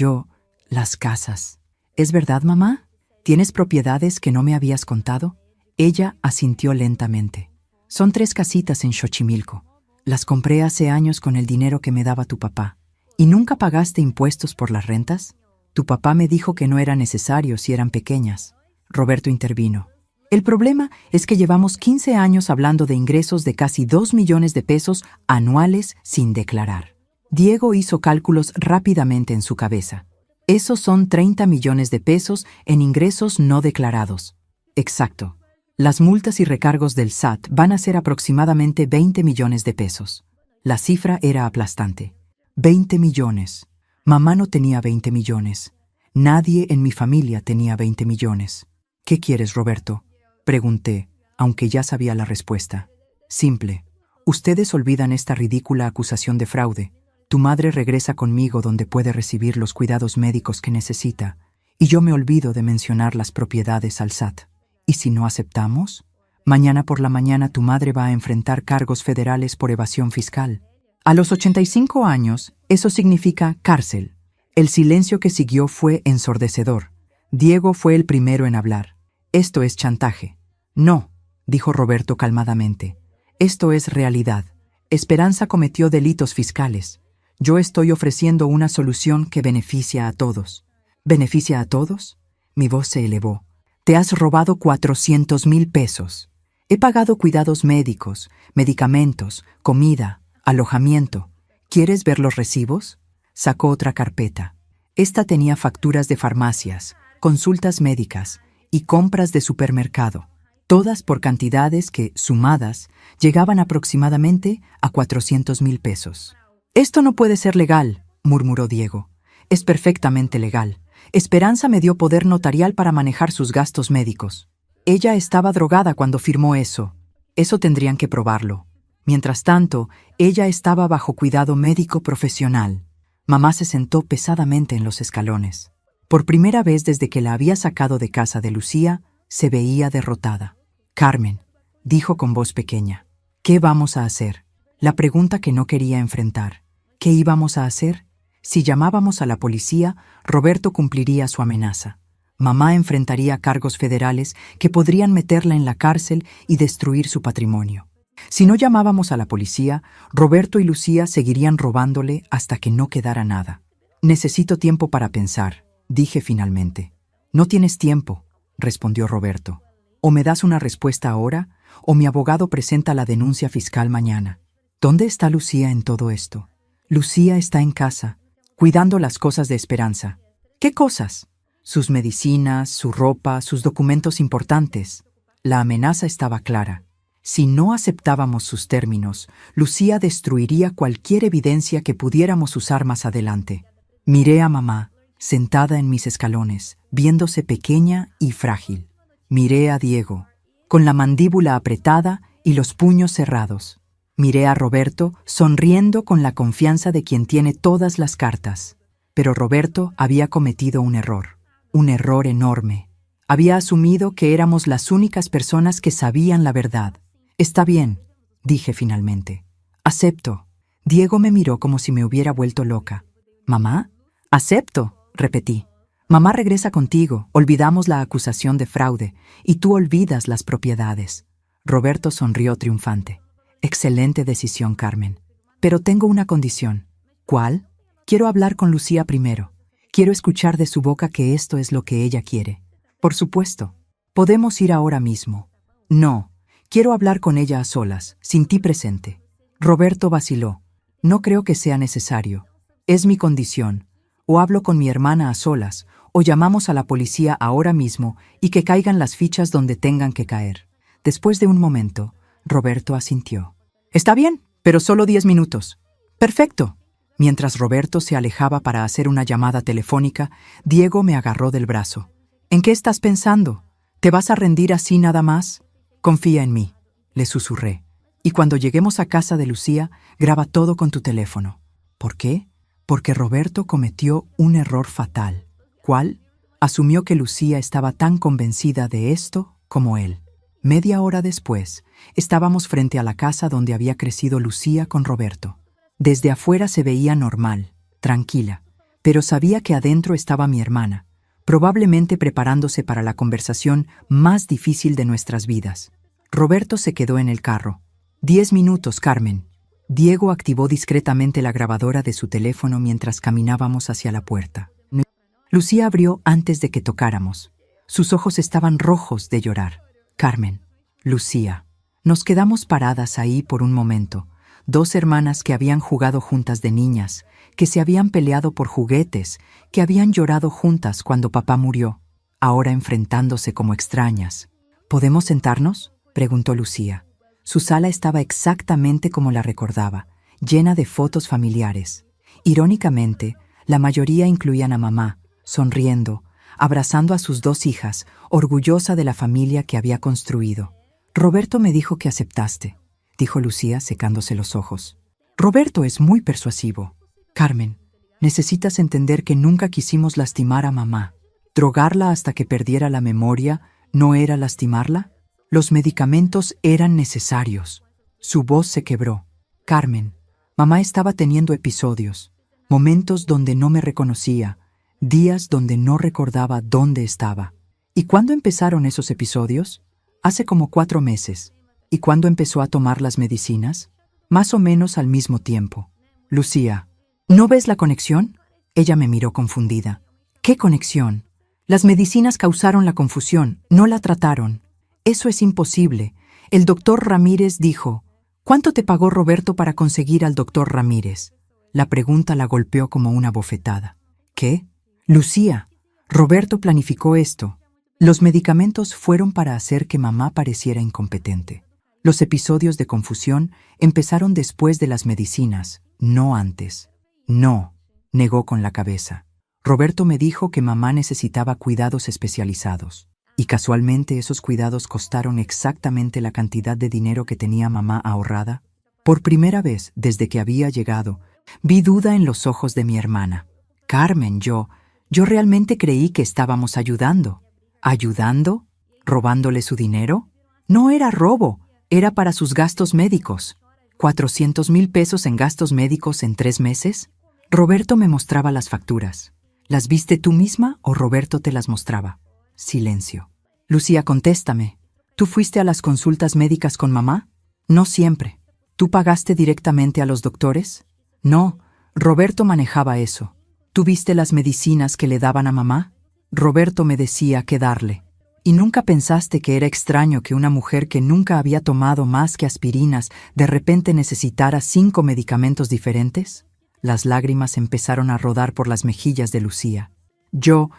las casas. ¿Es verdad, mamá? ¿Tienes propiedades que no me habías contado? Ella asintió lentamente. Son 3 casitas en Xochimilco. Las compré hace años con el dinero que me daba tu papá. ¿Y nunca pagaste impuestos por las rentas? Tu papá me dijo que no era necesario si eran pequeñas. Roberto intervino. El problema es que llevamos 15 años hablando de ingresos de casi 2 millones de pesos anuales sin declarar. Diego hizo cálculos rápidamente en su cabeza. Esos son 30 millones de pesos en ingresos no declarados. Exacto. Las multas y recargos del SAT van a ser aproximadamente 20 millones de pesos. La cifra era aplastante. 20 millones. Mamá no tenía 20 millones. Nadie en mi familia tenía 20 millones. ¿Qué quieres, Roberto?, pregunté, aunque ya sabía la respuesta. Simple. Ustedes olvidan esta ridícula acusación de fraude. Tu madre regresa conmigo donde puede recibir los cuidados médicos que necesita, y yo me olvido de mencionar las propiedades al SAT. ¿Y si no aceptamos? Mañana por la mañana tu madre va a enfrentar cargos federales por evasión fiscal. A los 85 años, eso significa cárcel. El silencio que siguió fue ensordecedor. Diego fue el primero en hablar. Esto es chantaje. No, dijo Roberto calmadamente. Esto es realidad. Esperanza cometió delitos fiscales. Yo estoy ofreciendo una solución que beneficia a todos. ¿Beneficia a todos? Mi voz se elevó. Te has robado 400,000 pesos. He pagado cuidados médicos, medicamentos, comida, alojamiento. ¿Quieres ver los recibos? Sacó otra carpeta. Esta tenía facturas de farmacias, consultas médicas y compras de supermercado, todas por cantidades que, sumadas, llegaban aproximadamente a 400,000 pesos. Esto no puede ser legal, murmuró Diego. Es perfectamente legal. Esperanza me dio poder notarial para manejar sus gastos médicos. Ella estaba drogada cuando firmó eso. Eso tendrían que probarlo. Mientras tanto, ella estaba bajo cuidado médico profesional. Mamá se sentó pesadamente en los escalones. Por primera vez desde que la había sacado de casa de Lucía, se veía derrotada. Carmen, dijo con voz pequeña, ¿qué vamos a hacer? La pregunta que no quería enfrentar. ¿Qué íbamos a hacer? Si llamábamos a la policía, Roberto cumpliría su amenaza. Mamá enfrentaría cargos federales que podrían meterla en la cárcel y destruir su patrimonio. Si no llamábamos a la policía, Roberto y Lucía seguirían robándole hasta que no quedara nada. Necesito tiempo para pensar, dije finalmente. No tienes tiempo, respondió Roberto. O me das una respuesta ahora, o mi abogado presenta la denuncia fiscal mañana. ¿Dónde está Lucía en todo esto? Lucía está en casa, cuidando las cosas de Esperanza. ¿Qué cosas? Sus medicinas, su ropa, sus documentos importantes. La amenaza estaba clara. Si no aceptábamos sus términos, Lucía destruiría cualquier evidencia que pudiéramos usar más adelante. Miré a mamá, sentada en mis escalones, viéndose pequeña y frágil. Miré a Diego, con la mandíbula apretada y los puños cerrados. Miré a Roberto, sonriendo con la confianza de quien tiene todas las cartas. Pero Roberto había cometido un error enorme. Había asumido que éramos las únicas personas que sabían la verdad. Está bien, dije finalmente. Acepto. Diego me miró como si me hubiera vuelto loca. ¿Mamá? Acepto, repetí. Mamá regresa contigo, olvidamos la acusación de fraude, y tú olvidas las propiedades. Roberto sonrió triunfante. Excelente decisión, Carmen. Pero tengo una condición. ¿Cuál? Quiero hablar con Lucía primero. Quiero escuchar de su boca que esto es lo que ella quiere. Por supuesto. ¿Podemos ir ahora mismo? No. Quiero hablar con ella a solas, sin ti presente. Roberto vaciló. No creo que sea necesario. Es mi condición. O hablo con mi hermana a solas, o llamamos a la policía ahora mismo y que caigan las fichas donde tengan que caer. Después de un momento, Roberto asintió. Está bien, pero solo 10 minutos. Perfecto. Mientras Roberto se alejaba para hacer una llamada telefónica, Diego me agarró del brazo. ¿En qué estás pensando? ¿Te vas a rendir así nada más? Confía en mí, le susurré. Y cuando lleguemos a casa de Lucía, graba todo con tu teléfono. ¿Por qué? Porque Roberto cometió un error fatal. ¿Cuál? Asumió que Lucía estaba tan convencida de esto como él. Media hora después, estábamos frente a la casa donde había crecido Lucía con Roberto. Desde afuera se veía normal, tranquila, pero sabía que adentro estaba mi hermana, probablemente preparándose para la conversación más difícil de nuestras vidas. Roberto se quedó en el carro. 10 minutos, Carmen. Diego activó discretamente la grabadora de su teléfono mientras caminábamos hacia la puerta. Lucía abrió antes de que tocáramos. Sus ojos estaban rojos de llorar. Carmen, Lucía. Nos quedamos paradas ahí por un momento. Dos hermanas que habían jugado juntas de niñas, que se habían peleado por juguetes, que habían llorado juntas cuando papá murió, ahora enfrentándose como extrañas. ¿Podemos sentarnos?, preguntó Lucía. Su sala estaba exactamente como la recordaba, llena de fotos familiares. Irónicamente, la mayoría incluían a mamá, sonriendo, abrazando a sus dos hijas, orgullosa de la familia que había construido. Roberto me dijo que aceptaste, dijo Lucía secándose los ojos. Roberto es muy persuasivo. Carmen, necesitas entender que nunca quisimos lastimar a mamá. ¿Drogarla hasta que perdiera la memoria no era lastimarla? Los medicamentos eran necesarios. Su voz se quebró. Carmen, mamá estaba teniendo episodios, momentos donde no me reconocía, días donde no recordaba dónde estaba. ¿Y cuándo empezaron esos episodios? Hace como 4 meses. ¿Y cuándo empezó a tomar las medicinas? Más o menos al mismo tiempo. Lucía, ¿no ves la conexión? Ella me miró confundida. ¿Qué conexión? Las medicinas causaron la confusión, no la trataron. Eso es imposible. El doctor Ramírez dijo, ¿cuánto te pagó Roberto para conseguir al doctor Ramírez? La pregunta la golpeó como una bofetada. ¿Qué? Lucía, Roberto planificó esto. Los medicamentos fueron para hacer que mamá pareciera incompetente. Los episodios de confusión empezaron después de las medicinas, no antes. No, negó con la cabeza. Roberto me dijo que mamá necesitaba cuidados especializados. Y casualmente esos cuidados costaron exactamente la cantidad de dinero que tenía mamá ahorrada. Por primera vez, desde que había llegado, vi duda en los ojos de mi hermana. Carmen, yo realmente creí que estábamos ayudando. ¿Ayudando? ¿Robándole su dinero? No era robo, era para sus gastos médicos. ¿400,000 pesos en gastos médicos en 3 meses? Roberto me mostraba las facturas. ¿Las viste tú misma o Roberto te las mostraba? Silencio. Lucía, contéstame. ¿Tú fuiste a las consultas médicas con mamá? No siempre. ¿Tú pagaste directamente a los doctores? No, Roberto manejaba eso. ¿Tú viste las medicinas que le daban a mamá? Roberto me decía qué darle. ¿Y nunca pensaste que era extraño que una mujer que nunca había tomado más que aspirinas de repente necesitara 5 medicamentos diferentes? Las lágrimas empezaron a rodar por las mejillas de Lucía. Yo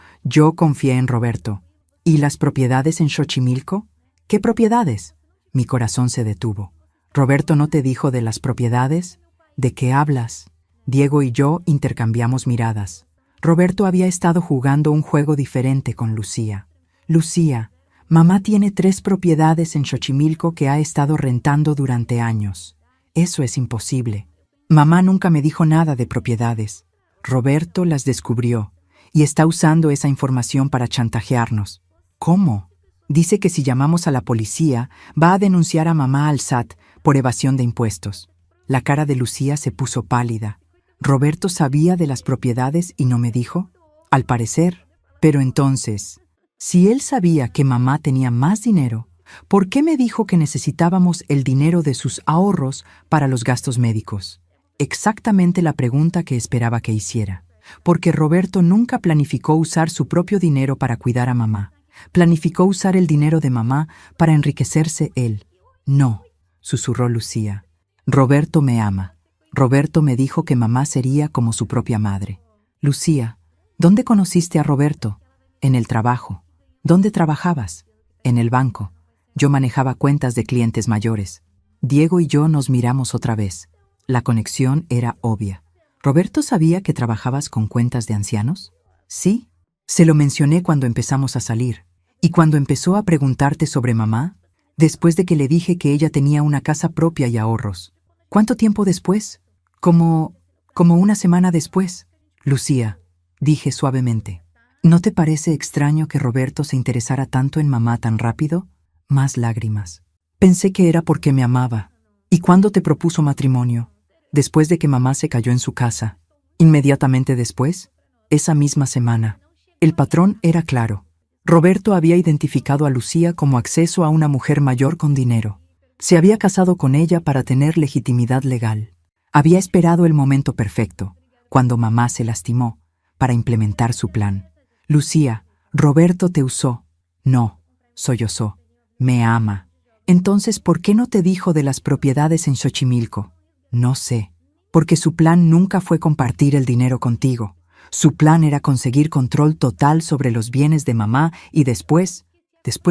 confié en Roberto. ¿Y las propiedades en Xochimilco? ¿Qué propiedades? Mi corazón se detuvo. ¿Roberto no te dijo de las propiedades? ¿De qué hablas? Diego y yo intercambiamos miradas. Roberto había estado jugando un juego diferente con Lucía. Lucía, mamá tiene 3 propiedades en Xochimilco que ha estado rentando durante años. Eso es imposible. Mamá nunca me dijo nada de propiedades. Roberto las descubrió y está usando esa información para chantajearnos. ¿Cómo? Dice que si llamamos a la policía, va a denunciar a mamá al SAT por evasión de impuestos. La cara de Lucía se puso pálida. ¿Roberto sabía de las propiedades y no me dijo? Al parecer. Pero entonces, si él sabía que mamá tenía más dinero, ¿por qué me dijo que necesitábamos el dinero de sus ahorros para los gastos médicos? Exactamente la pregunta que esperaba que hiciera. Porque Roberto nunca planificó usar su propio dinero para cuidar a mamá. Planificó usar el dinero de mamá para enriquecerse él. No, susurró Lucía. Roberto me ama. Roberto me dijo que mamá sería como su propia madre. Lucía, ¿dónde conociste a Roberto? En el trabajo. ¿Dónde trabajabas? En el banco. Yo manejaba cuentas de clientes mayores. Diego y yo nos miramos otra vez. La conexión era obvia. ¿Roberto sabía que trabajabas con cuentas de ancianos? Sí. Se lo mencioné cuando empezamos a salir. ¿Y cuando empezó a preguntarte sobre mamá? Después de que le dije que ella tenía una casa propia y ahorros. ¿Cuánto tiempo después? Como 1 semana después. Lucía, dije suavemente, ¿no te parece extraño que Roberto se interesara tanto en mamá tan rápido? Más lágrimas. Pensé que era porque me amaba. ¿Y cuándo te propuso matrimonio? Después de que mamá se cayó en su casa. ¿Inmediatamente después? Esa misma semana. El patrón era claro. Roberto había identificado a Lucía como acceso a una mujer mayor con dinero. Se había casado con ella para tener legitimidad legal. Había esperado el momento perfecto, cuando mamá se lastimó, para implementar su plan. Lucía, Roberto te usó. No, sollozó. Me ama. Entonces, ¿por qué no te dijo de las propiedades en Xochimilco? No sé. Porque su plan nunca fue compartir el dinero contigo. Su plan era conseguir control total sobre los bienes de mamá y después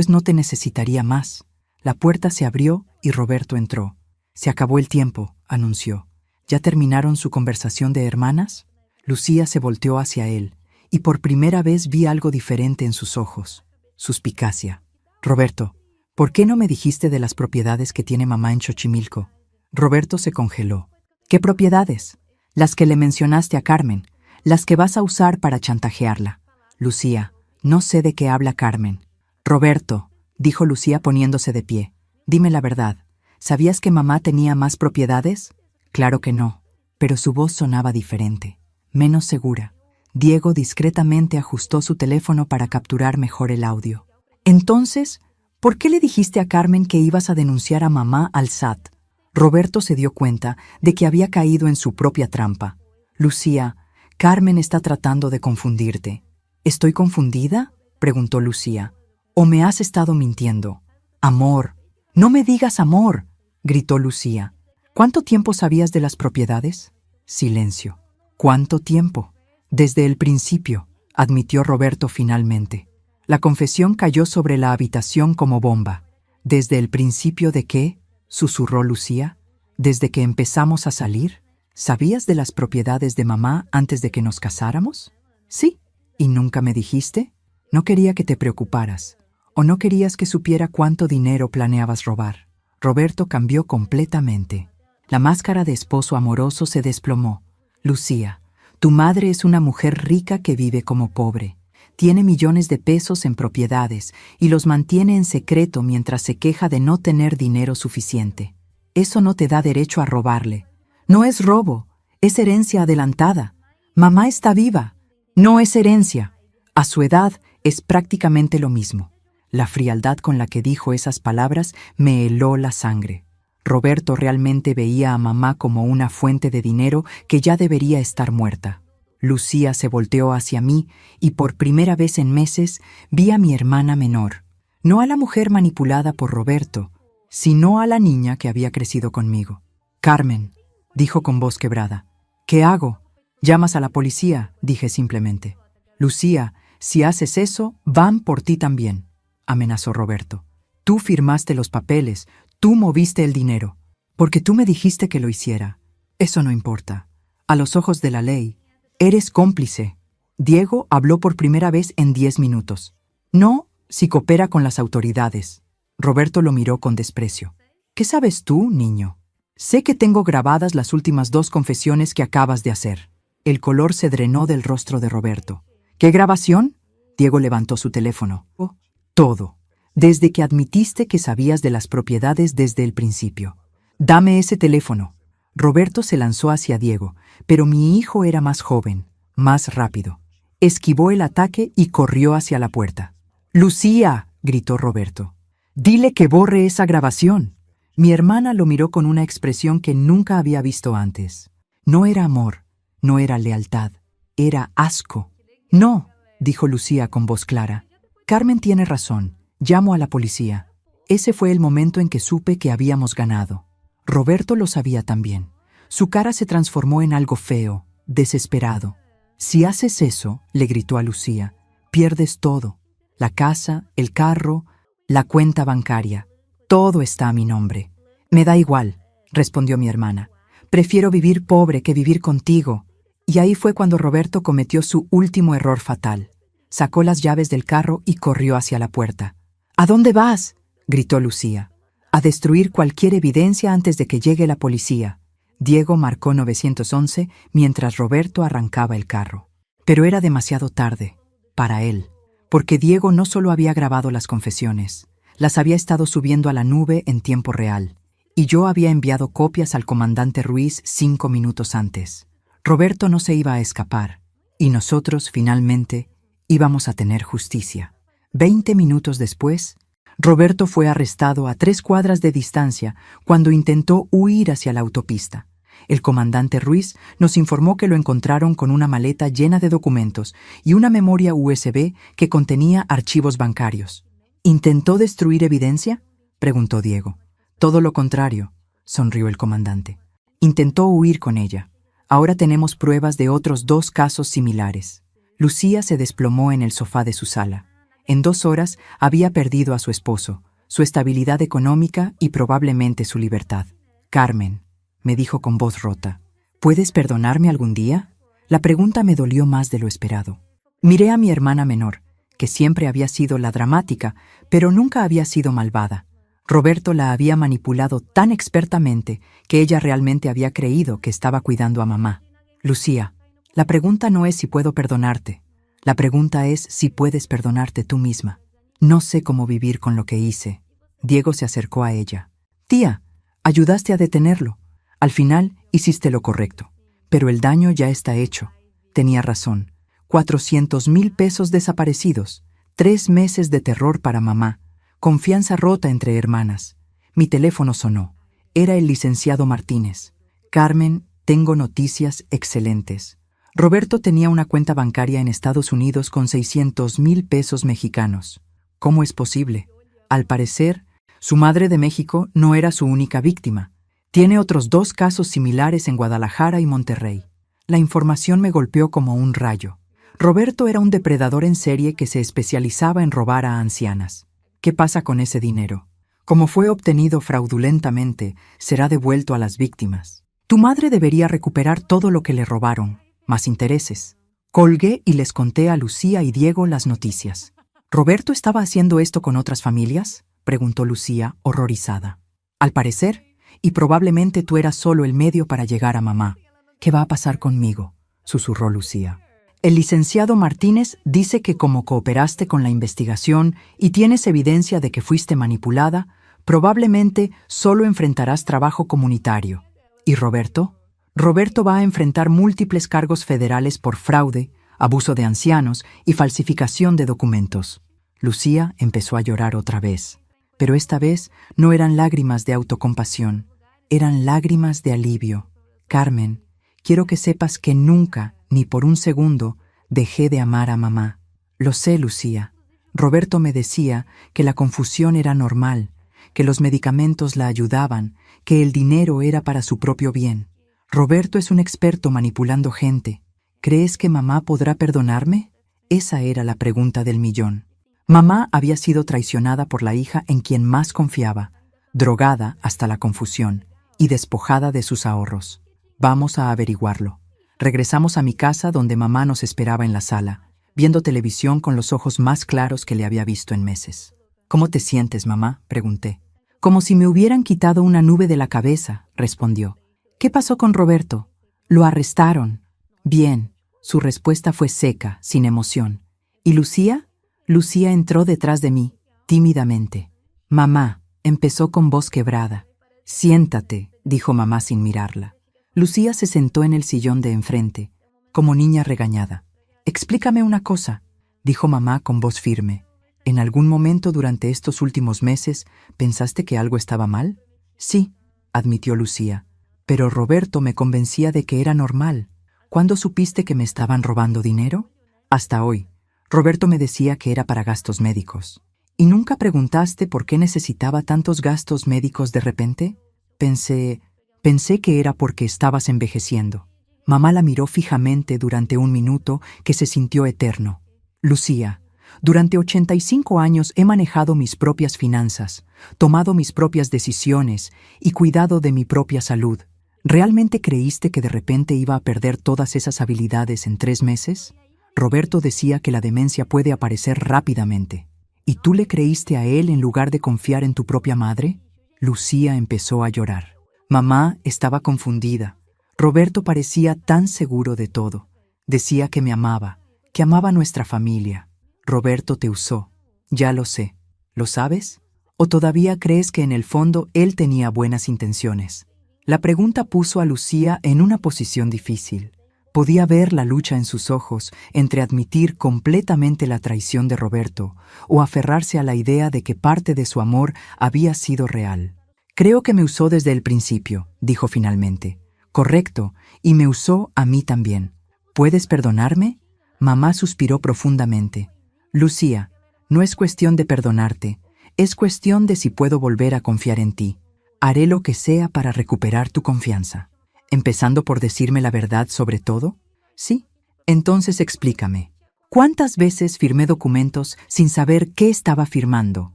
no te necesitaría más. La puerta se abrió y Roberto entró. Se acabó el tiempo, anunció. ¿Ya terminaron su conversación de hermanas? Lucía se volteó hacia él y por primera vez vi algo diferente en sus ojos. Suspicacia. Roberto, ¿por qué no me dijiste de las propiedades que tiene mamá en Xochimilco? Roberto se congeló. ¿Qué propiedades? Las que le mencionaste a Carmen. Las que vas a usar para chantajearla. Lucía, no sé de qué habla Carmen. Roberto, dijo Lucía poniéndose de pie, dime la verdad. ¿Sabías que mamá tenía más propiedades? Claro que no, pero su voz sonaba diferente, menos segura. Diego discretamente ajustó su teléfono para capturar mejor el audio. Entonces, ¿por qué le dijiste a Carmen que ibas a denunciar a mamá al SAT? Roberto se dio cuenta de que había caído en su propia trampa. Lucía, Carmen está tratando de confundirte. ¿Estoy confundida?, preguntó Lucía. ¿O me has estado mintiendo? Amor. No me digas amor, gritó Lucía. ¿Cuánto tiempo sabías de las propiedades? Silencio. ¿Cuánto tiempo? Desde el principio, admitió Roberto finalmente. La confesión cayó sobre la habitación como bomba. ¿Desde el principio de qué?, susurró Lucía. ¿Desde que empezamos a salir? ¿Sabías de las propiedades de mamá antes de que nos casáramos? Sí. ¿Y nunca me dijiste? No quería que te preocuparas. ¿O no querías que supiera cuánto dinero planeabas robar? Roberto cambió completamente. La máscara de esposo amoroso se desplomó. Lucía, tu madre es una mujer rica que vive como pobre. Tiene millones de pesos en propiedades y los mantiene en secreto mientras se queja de no tener dinero suficiente. Eso no te da derecho a robarle. No es robo, es herencia adelantada. Mamá está viva. No es herencia. A su edad, Es prácticamente lo mismo. La frialdad con la que dijo esas palabras me heló la sangre. Roberto realmente veía a mamá como una fuente de dinero que ya debería estar muerta. Lucía se volteó hacia mí y por primera vez en meses vi a mi hermana menor. No a la mujer manipulada por Roberto, sino a la niña que había crecido conmigo. «Carmen», dijo con voz quebrada. «¿Qué hago?» «Llamas a la policía», dije simplemente. «Lucía, si haces eso, van por ti también», amenazó Roberto. «Tú firmaste los papeles, tú moviste el dinero, porque tú me dijiste que lo hiciera. Eso no importa. A los ojos de la ley, eres cómplice». Diego habló por primera vez en 10 minutos. «No, si coopera con las autoridades». Roberto lo miró con desprecio. «¿Qué sabes tú, niño? Sé que tengo grabadas las últimas 2 confesiones que acabas de hacer». El color se drenó del rostro de Roberto. «¿Qué grabación?» Diego levantó su teléfono. «Oh, todo. Desde que admitiste que sabías de las propiedades desde el principio. Dame ese teléfono». Roberto se lanzó hacia Diego, pero mi hijo era más joven, más rápido. Esquivó el ataque y corrió hacia la puerta. «Lucía», gritó Roberto. «Dile que borre esa grabación». Mi hermana lo miró con una expresión que nunca había visto antes. No era amor, no era lealtad, era asco. «No», dijo Lucía con voz clara. «Carmen tiene razón, llamo a la policía». Ese fue el momento en que supe que habíamos ganado. Roberto lo sabía también. Su cara se transformó en algo feo, desesperado. «Si haces eso», le gritó a Lucía, «pierdes todo. La casa, el carro, la cuenta bancaria. Todo está a mi nombre». «Me da igual», respondió mi hermana. «Prefiero vivir pobre que vivir contigo». Y ahí fue cuando Roberto cometió su último error fatal. Sacó las llaves del carro y corrió hacia la puerta. «¿A dónde vas?», gritó Lucía. «A destruir cualquier evidencia antes de que llegue la policía». Diego marcó 911 mientras Roberto arrancaba el carro. Pero era demasiado tarde, para él, porque Diego no solo había grabado las confesiones, las había estado subiendo a la nube en tiempo real, y yo había enviado copias al comandante Ruiz 5 minutos antes. Roberto no se iba a escapar, y nosotros, finalmente, íbamos a tener justicia. 20 minutos después, Roberto fue arrestado a 3 cuadras de distancia cuando intentó huir hacia la autopista. El comandante Ruiz nos informó que lo encontraron con una maleta llena de documentos y una memoria USB que contenía archivos bancarios. «¿Intentó destruir evidencia?», preguntó Diego. «Todo lo contrario», sonrió el comandante. «Intentó huir con ella. Ahora tenemos pruebas de otros 2 casos similares». Lucía se desplomó en el sofá de su sala. En 2 horas había perdido a su esposo, su estabilidad económica y probablemente su libertad. «Carmen», me dijo con voz rota, «¿puedes perdonarme algún día?». La pregunta me dolió más de lo esperado. Miré a mi hermana menor, que siempre había sido la dramática, pero nunca había sido malvada. Roberto la había manipulado tan expertamente que ella realmente había creído que estaba cuidando a mamá. «Lucía, la pregunta no es si puedo perdonarte. La pregunta es si puedes perdonarte tú misma. No sé cómo vivir con lo que hice». Diego se acercó a ella. «Tía, ayudaste a detenerlo. Al final hiciste lo correcto. Pero el daño ya está hecho». Tenía razón. 400,000 pesos desaparecidos. 3 meses de terror para mamá. Confianza rota entre hermanas. Mi teléfono sonó. Era el licenciado Martínez. «Carmen, tengo noticias excelentes. Roberto tenía una cuenta bancaria en Estados Unidos con 600,000 pesos mexicanos. ¿Cómo es posible? Al parecer, su madre de México no era su única víctima. Tiene otros 2 casos similares en Guadalajara y Monterrey». La información me golpeó como un rayo. Roberto era un depredador en serie que se especializaba en robar a ancianas. ¿Qué pasa con ese dinero? Como fue obtenido fraudulentamente, será devuelto a las víctimas. Tu madre debería recuperar todo lo que le robaron, más intereses. Colgué y les conté a Lucía y Diego las noticias. ¿Roberto estaba haciendo esto con otras familias?, preguntó Lucía, horrorizada. Al parecer, y probablemente tú eras solo el medio para llegar a mamá. ¿Qué va a pasar conmigo?, susurró Lucía. El licenciado Martínez dice que como cooperaste con la investigación y tienes evidencia de que fuiste manipulada, probablemente solo enfrentarás trabajo comunitario. ¿Y Roberto? Roberto va a enfrentar múltiples cargos federales por fraude, abuso de ancianos y falsificación de documentos. Lucía empezó a llorar otra vez, pero esta vez no eran lágrimas de autocompasión, eran lágrimas de alivio. Carmen, quiero que sepas que nunca, ni por un segundo, dejé de amar a mamá. Lo sé, Lucía. Roberto me decía que la confusión era normal, que los medicamentos la ayudaban, que el dinero era para su propio bien. Roberto es un experto manipulando gente. ¿Crees que mamá podrá perdonarme? Esa era la pregunta del millón. Mamá había sido traicionada por la hija en quien más confiaba, drogada hasta la confusión y despojada de sus ahorros. Vamos a averiguarlo. Regresamos a mi casa donde mamá nos esperaba en la sala, viendo televisión con los ojos más claros que le había visto en meses. ¿Cómo te sientes, mamá?, pregunté. Como si me hubieran quitado una nube de la cabeza, respondió. ¿Qué pasó con Roberto? Lo arrestaron. Bien, su respuesta fue seca, sin emoción. ¿Y Lucía? Lucía entró detrás de mí, tímidamente. Mamá, empezó con voz quebrada. Siéntate, dijo mamá sin mirarla. Lucía se sentó en el sillón de enfrente, como niña regañada. Explícame una cosa, dijo mamá con voz firme. ¿En algún momento durante estos últimos meses pensaste que algo estaba mal? Sí, admitió Lucía, pero Roberto me convencía de que era normal. ¿Cuándo supiste que me estaban robando dinero? Hasta hoy. Roberto me decía que era para gastos médicos. ¿Y nunca preguntaste por qué necesitaba tantos gastos médicos de repente? Pensé que era porque estabas envejeciendo. Mamá la miró fijamente durante un minuto que se sintió eterno. Lucía, durante 85 años he manejado mis propias finanzas, tomado mis propias decisiones y cuidado de mi propia salud. ¿Realmente creíste que de repente iba a perder todas esas habilidades en 3 meses? Roberto decía que la demencia puede aparecer rápidamente. ¿Y tú le creíste a él en lugar de confiar en tu propia madre? Lucía empezó a llorar. Mamá estaba confundida. Roberto parecía tan seguro de todo. Decía que me amaba, que amaba a nuestra familia. Roberto te usó. Ya lo sé. ¿Lo sabes? ¿O todavía crees que en el fondo él tenía buenas intenciones? La pregunta puso a Lucía en una posición difícil. Podía ver la lucha en sus ojos entre admitir completamente la traición de Roberto o aferrarse a la idea de que parte de su amor había sido real. Creo que me usó desde el principio, dijo finalmente. Correcto, y me usó a mí también. ¿Puedes perdonarme? Mamá suspiró profundamente. Lucía, no es cuestión de perdonarte, es cuestión de si puedo volver a confiar en ti. Haré lo que sea para recuperar tu confianza. ¿Empezando por decirme la verdad sobre todo? Sí. Entonces explícame. ¿Cuántas veces firmé documentos sin saber qué estaba firmando?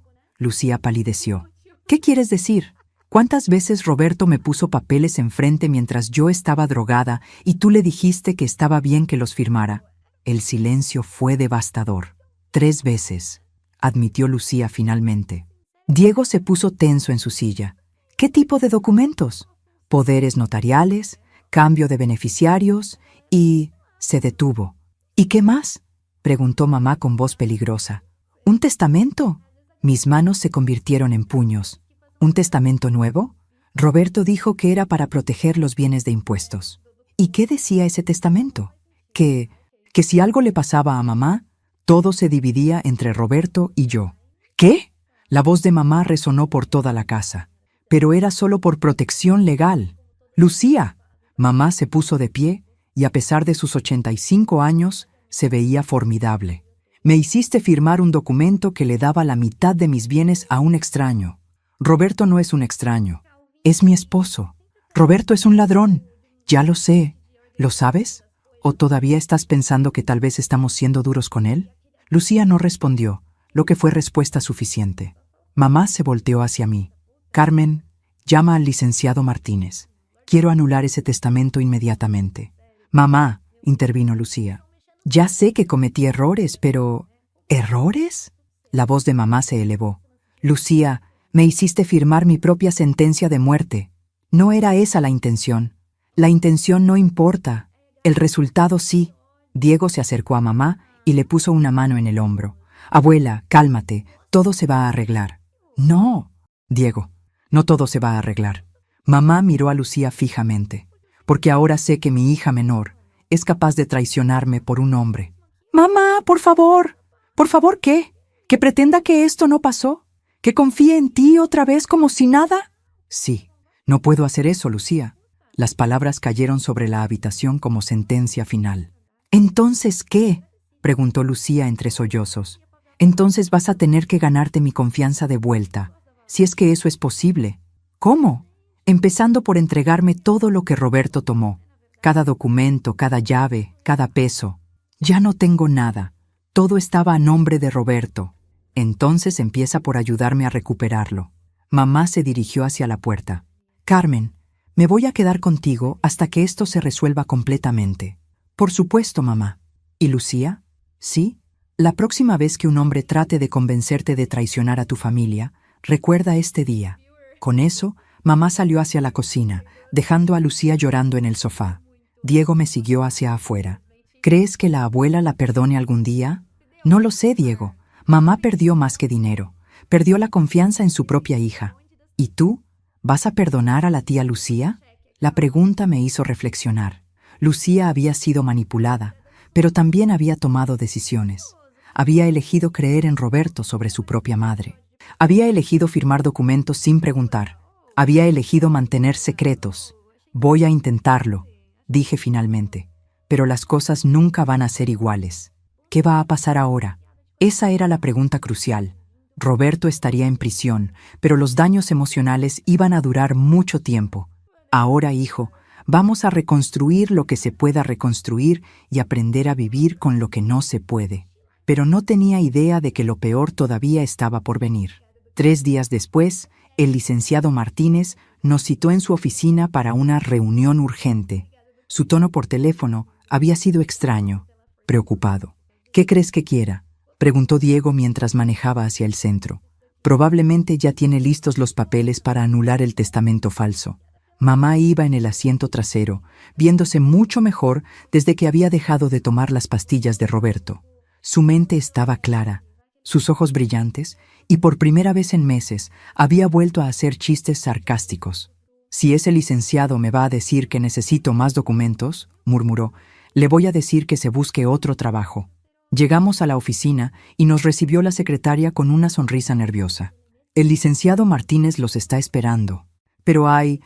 Lucía palideció. ¿Qué quieres decir? ¿Cuántas veces Roberto me puso papeles enfrente mientras yo estaba drogada y tú le dijiste que estaba bien que los firmara? El silencio fue devastador. 3 veces, admitió Lucía finalmente. Diego se puso tenso en su silla. ¿Qué tipo de documentos? Poderes notariales, cambio de beneficiarios y... se detuvo. ¿Y qué más?, preguntó mamá con voz peligrosa. ¿Un testamento? Mis manos se convirtieron en puños. ¿Un testamento nuevo? Roberto dijo que era para proteger los bienes de impuestos. ¿Y qué decía ese testamento? Que si algo le pasaba a mamá, todo se dividía entre Roberto y yo. ¿Qué? La voz de mamá resonó por toda la casa. Pero era solo por protección legal. ¡Lucía! Mamá se puso de pie y a pesar de sus 85 años, se veía formidable. Me hiciste firmar un documento que le daba la mitad de mis bienes a un extraño. Roberto no es un extraño. Es mi esposo. Roberto es un ladrón. Ya lo sé. ¿Lo sabes? ¿O todavía estás pensando que tal vez estamos siendo duros con él? Lucía no respondió, lo que fue respuesta suficiente. Mamá se volteó hacia mí. Carmen, llama al licenciado Martínez. Quiero anular ese testamento inmediatamente. Mamá, intervino Lucía. Ya sé que cometí errores, pero... ¿Errores? La voz de mamá se elevó. Lucía, me hiciste firmar mi propia sentencia de muerte. No era esa la intención. La intención no importa. El resultado sí. Diego se acercó a mamá y le puso una mano en el hombro. Abuela, cálmate, todo se va a arreglar. No, Diego, no todo se va a arreglar. Mamá miró a Lucía fijamente, porque ahora sé que mi hija menor es capaz de traicionarme por un hombre. Mamá, por favor. ¿Por favor qué? ¿Que pretenda que esto no pasó? ¿Que confíe en ti otra vez como si nada? Sí, no puedo hacer eso, Lucía. Las palabras cayeron sobre la habitación como sentencia final. ¿Entonces qué?, preguntó Lucía entre sollozos. Entonces vas a tener que ganarte mi confianza de vuelta, si es que eso es posible. ¿Cómo? Empezando por entregarme todo lo que Roberto tomó. Cada documento, cada llave, cada peso. Ya no tengo nada. Todo estaba a nombre de Roberto. Entonces empieza por ayudarme a recuperarlo. Mamá se dirigió hacia la puerta. Carmen, me voy a quedar contigo hasta que esto se resuelva completamente. Por supuesto, mamá. ¿Y Lucía? Sí. La próxima vez que un hombre trate de convencerte de traicionar a tu familia, recuerda este día. Con eso, mamá salió hacia la cocina, dejando a Lucía llorando en el sofá. Diego me siguió hacia afuera. ¿Crees que la abuela la perdone algún día? No lo sé, Diego. Mamá perdió más que dinero. Perdió la confianza en su propia hija. ¿Y tú? ¿Vas a perdonar a la tía Lucía? La pregunta me hizo reflexionar. Lucía había sido manipulada, pero también había tomado decisiones. Había elegido creer en Roberto sobre su propia madre. Había elegido firmar documentos sin preguntar. Había elegido mantener secretos. Voy a intentarlo, dije finalmente. Pero las cosas nunca van a ser iguales. ¿Qué va a pasar ahora? Esa era la pregunta crucial. Roberto estaría en prisión, pero los daños emocionales iban a durar mucho tiempo. Ahora, hijo, vamos a reconstruir lo que se pueda reconstruir y aprender a vivir con lo que no se puede. Pero no tenía idea de que lo peor todavía estaba por venir. 3 días después, el licenciado Martínez nos citó en su oficina para una reunión urgente. Su tono por teléfono había sido extraño, preocupado. ¿Qué crees que quiera?, preguntó Diego mientras manejaba hacia el centro. Probablemente ya tiene listos los papeles para anular el testamento falso. Mamá iba en el asiento trasero, viéndose mucho mejor desde que había dejado de tomar las pastillas de Roberto. Su mente estaba clara, sus ojos brillantes, y por primera vez en meses había vuelto a hacer chistes sarcásticos. «Si ese licenciado me va a decir que necesito más documentos», murmuró, «le voy a decir que se busque otro trabajo». Llegamos a la oficina y nos recibió la secretaria con una sonrisa nerviosa. «El licenciado Martínez los está esperando. Pero hay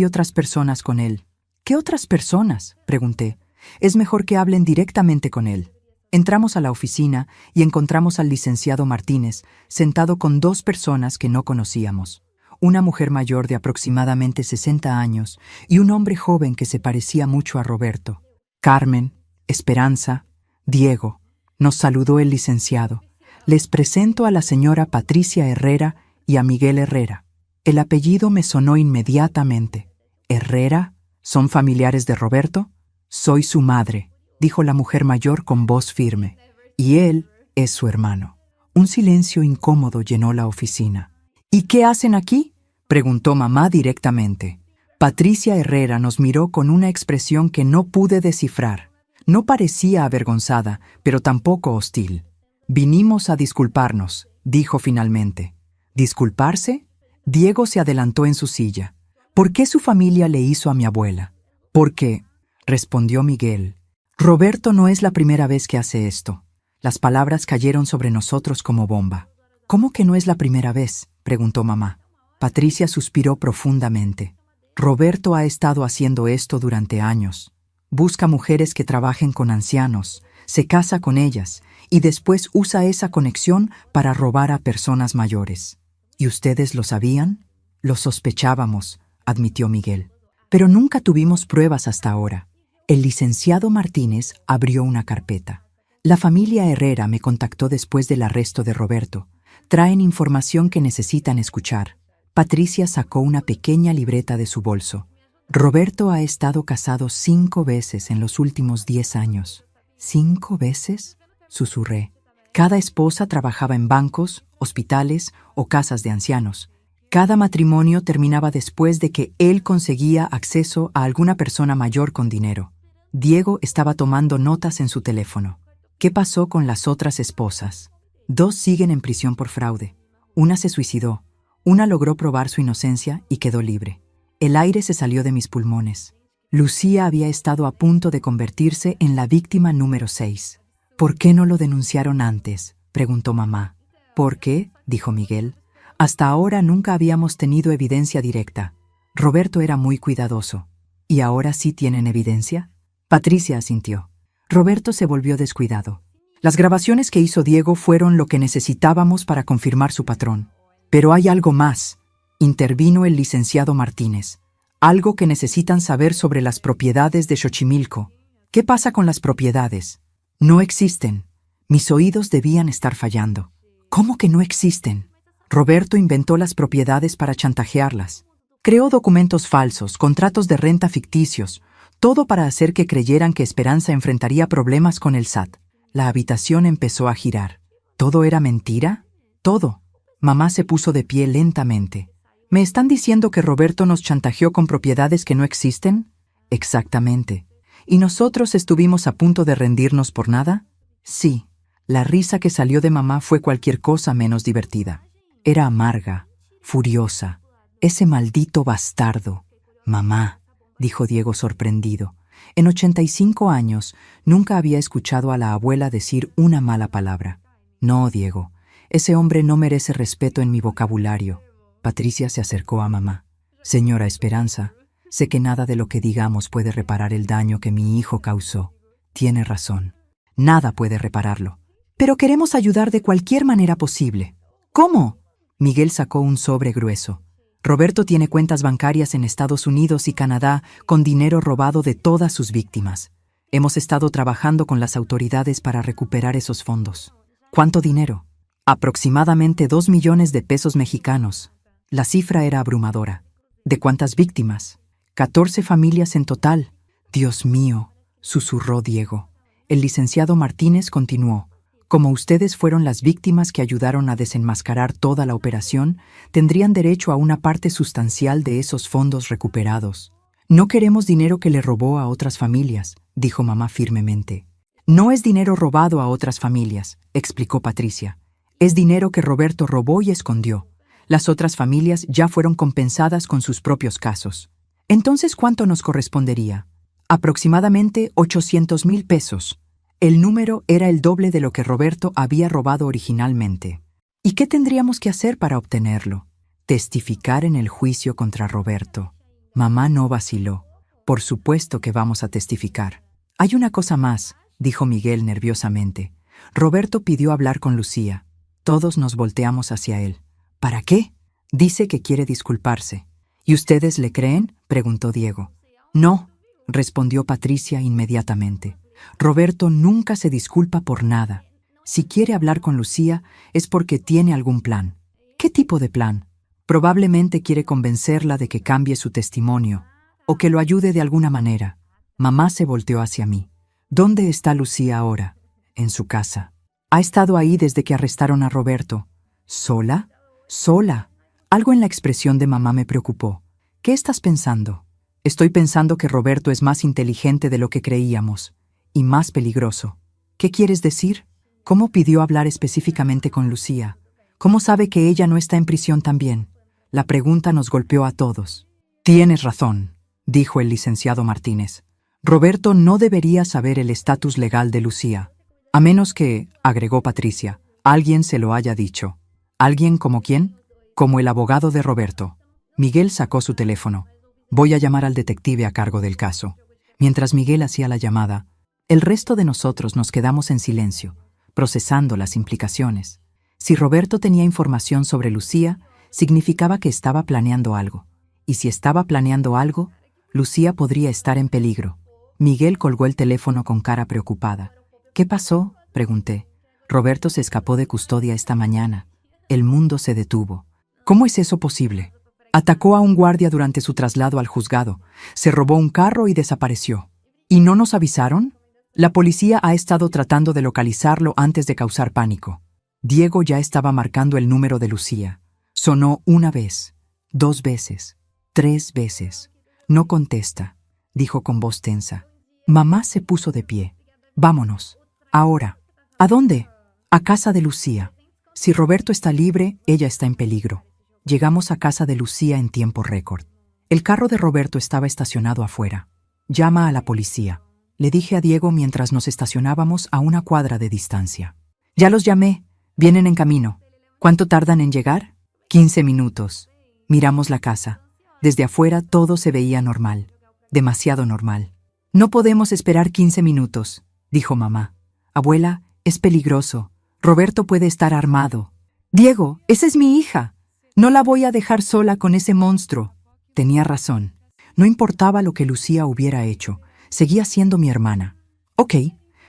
otras personas con él». «¿Qué otras personas?», pregunté. «Es mejor que hablen directamente con él». Entramos a la oficina y encontramos al licenciado Martínez sentado con 2 personas que no conocíamos. Una mujer mayor de aproximadamente 60 años y un hombre joven que se parecía mucho a Roberto. «Carmen, Esperanza, Diego», nos saludó el licenciado. «Les presento a la señora Patricia Herrera y a Miguel Herrera». El apellido me sonó inmediatamente. «¿Herrera? ¿Son familiares de Roberto?» «Soy su madre», dijo la mujer mayor con voz firme. «Y él es su hermano». Un silencio incómodo llenó la oficina. «¿Y qué hacen aquí?», preguntó mamá directamente. Patricia Herrera nos miró con una expresión que no pude descifrar. No parecía avergonzada, pero tampoco hostil. «Vinimos a disculparnos», dijo finalmente. «¿Disculparse?». Diego se adelantó en su silla. «¿Por qué su familia le hizo a mi abuela?». «Porque», respondió Miguel. «Roberto no es la primera vez que hace esto». Las palabras cayeron sobre nosotros como bomba. «¿Cómo que no es la primera vez?», preguntó mamá. Patricia suspiró profundamente. «Roberto ha estado haciendo esto durante años. Busca mujeres que trabajen con ancianos, se casa con ellas y después usa esa conexión para robar a personas mayores». «¿Y ustedes lo sabían?». «Lo sospechábamos», admitió Miguel. «Pero nunca tuvimos pruebas hasta ahora». El licenciado Martínez abrió una carpeta. «La familia Herrera me contactó después del arresto de Roberto. Traen información que necesitan escuchar». Patricia sacó una pequeña libreta de su bolso. «Roberto ha estado casado 5 veces en los últimos 10 años». «¿5 veces?», susurré. Cada esposa trabajaba en bancos, hospitales o casas de ancianos. Cada matrimonio terminaba después de que él conseguía acceso a alguna persona mayor con dinero. Diego estaba tomando notas en su teléfono. «¿Qué pasó con las otras esposas?». «2 siguen en prisión por fraude. Una se suicidó. Una logró probar su inocencia y quedó libre». El aire se salió de mis pulmones. Lucía había estado a punto de convertirse en la víctima número 6. ¿Por qué no lo denunciaron antes?, preguntó mamá. ¿Por qué?, dijo Miguel. Hasta ahora nunca habíamos tenido evidencia directa. Roberto era muy cuidadoso. ¿Y ahora sí tienen evidencia? Patricia asintió. Roberto se volvió descuidado. Las grabaciones que hizo Diego fueron lo que necesitábamos para confirmar su patrón. Pero hay algo más, intervino el licenciado Martínez. Algo que necesitan saber sobre las propiedades de Xochimilco. ¿Qué pasa con las propiedades? No existen. Mis oídos debían estar fallando. ¿Cómo que no existen? Roberto inventó las propiedades para chantajearlas. Creó documentos falsos, contratos de renta ficticios, todo para hacer que creyeran que Esperanza enfrentaría problemas con el SAT. La habitación empezó a girar. ¿Todo era mentira? Todo. Mamá se puso de pie lentamente. ¿Me están diciendo que Roberto nos chantajeó con propiedades que no existen? Exactamente. ¿Y nosotros estuvimos a punto de rendirnos por nada? Sí. La risa que salió de mamá fue cualquier cosa menos divertida. Era amarga, furiosa. Ese maldito bastardo. Mamá, dijo Diego sorprendido. En 85 años nunca había escuchado a la abuela decir una mala palabra. No, Diego, ese hombre no merece respeto en mi vocabulario. Patricia se acercó a mamá. Señora Esperanza, sé que nada de lo que digamos puede reparar el daño que mi hijo causó. Tiene razón. Nada puede repararlo. Pero queremos ayudar de cualquier manera posible. ¿Cómo? Miguel sacó un sobre grueso. Roberto tiene cuentas bancarias en Estados Unidos y Canadá con dinero robado de todas sus víctimas. Hemos estado trabajando con las autoridades para recuperar esos fondos. ¿Cuánto dinero? Aproximadamente 2 millones de pesos mexicanos. La cifra era abrumadora. ¿De cuántas víctimas? 14 familias en total. Dios mío, susurró Diego. El licenciado Martínez continuó. Como ustedes fueron las víctimas que ayudaron a desenmascarar toda la operación, tendrían derecho a una parte sustancial de esos fondos recuperados. No queremos dinero que le robó a otras familias, dijo mamá firmemente. No es dinero robado a otras familias, explicó Patricia. Es dinero que Roberto robó y escondió. Las otras familias ya fueron compensadas con sus propios casos. Entonces, ¿cuánto nos correspondería? Aproximadamente 800,000 pesos. El número era el doble de lo que Roberto había robado originalmente. ¿Y qué tendríamos que hacer para obtenerlo? Testificar en el juicio contra Roberto. Mamá no vaciló. Por supuesto que vamos a testificar. Hay una cosa más, dijo Miguel nerviosamente. Roberto pidió hablar con Lucía. Todos nos volteamos hacia él. ¿Para qué? Dice que quiere disculparse. ¿Y ustedes le creen?, preguntó Diego. No, respondió Patricia inmediatamente. Roberto nunca se disculpa por nada. Si quiere hablar con Lucía es porque tiene algún plan. ¿Qué tipo de plan? Probablemente quiere convencerla de que cambie su testimonio o que lo ayude de alguna manera. Mamá se volteó hacia mí. ¿Dónde está Lucía ahora? En su casa. Ha estado ahí desde que arrestaron a Roberto. ¿Sola? Sola. Algo en la expresión de mamá me preocupó. ¿Qué estás pensando? Estoy pensando que Roberto es más inteligente de lo que creíamos. Y más peligroso. ¿Qué quieres decir? ¿Cómo pidió hablar específicamente con Lucía? ¿Cómo sabe que ella no está en prisión también? La pregunta nos golpeó a todos. Tienes razón, dijo el licenciado Martínez. Roberto no debería saber el estatus legal de Lucía. A menos que, agregó Patricia, alguien se lo haya dicho. ¿Alguien como quién? Como el abogado de Roberto. Miguel sacó su teléfono. Voy a llamar al detective a cargo del caso. Mientras Miguel hacía la llamada, el resto de nosotros nos quedamos en silencio, procesando las implicaciones. Si Roberto tenía información sobre Lucía, significaba que estaba planeando algo. Y si estaba planeando algo, Lucía podría estar en peligro. Miguel colgó el teléfono con cara preocupada. ¿Qué pasó?, pregunté. Roberto se escapó de custodia esta mañana. El mundo se detuvo. ¿Cómo es eso posible? Atacó a un guardia durante su traslado al juzgado, se robó un carro y desapareció. ¿Y no nos avisaron? La policía ha estado tratando de localizarlo antes de causar pánico. Diego ya estaba marcando el número de Lucía. Sonó una vez, 2 veces, 3 veces. No contesta, dijo con voz tensa. Mamá se puso de pie. Vámonos. Ahora. ¿A dónde? A casa de Lucía. Si Roberto está libre, ella está en peligro. Llegamos a casa de Lucía en tiempo récord. El carro de Roberto estaba estacionado afuera. Llama a la policía. le dije a Diego mientras nos estacionábamos a una cuadra de distancia. Ya los llamé, vienen en camino. ¿Cuánto tardan en llegar? 15 minutos. Miramos la casa. Desde afuera todo se veía normal, demasiado normal. No podemos esperar 15 minutos, dijo mamá. Abuela, es peligroso. Roberto puede estar armado. Diego, esa es mi hija. No la voy a dejar sola con ese monstruo. Tenía razón. No importaba lo que Lucía hubiera hecho, seguía siendo mi hermana. Ok,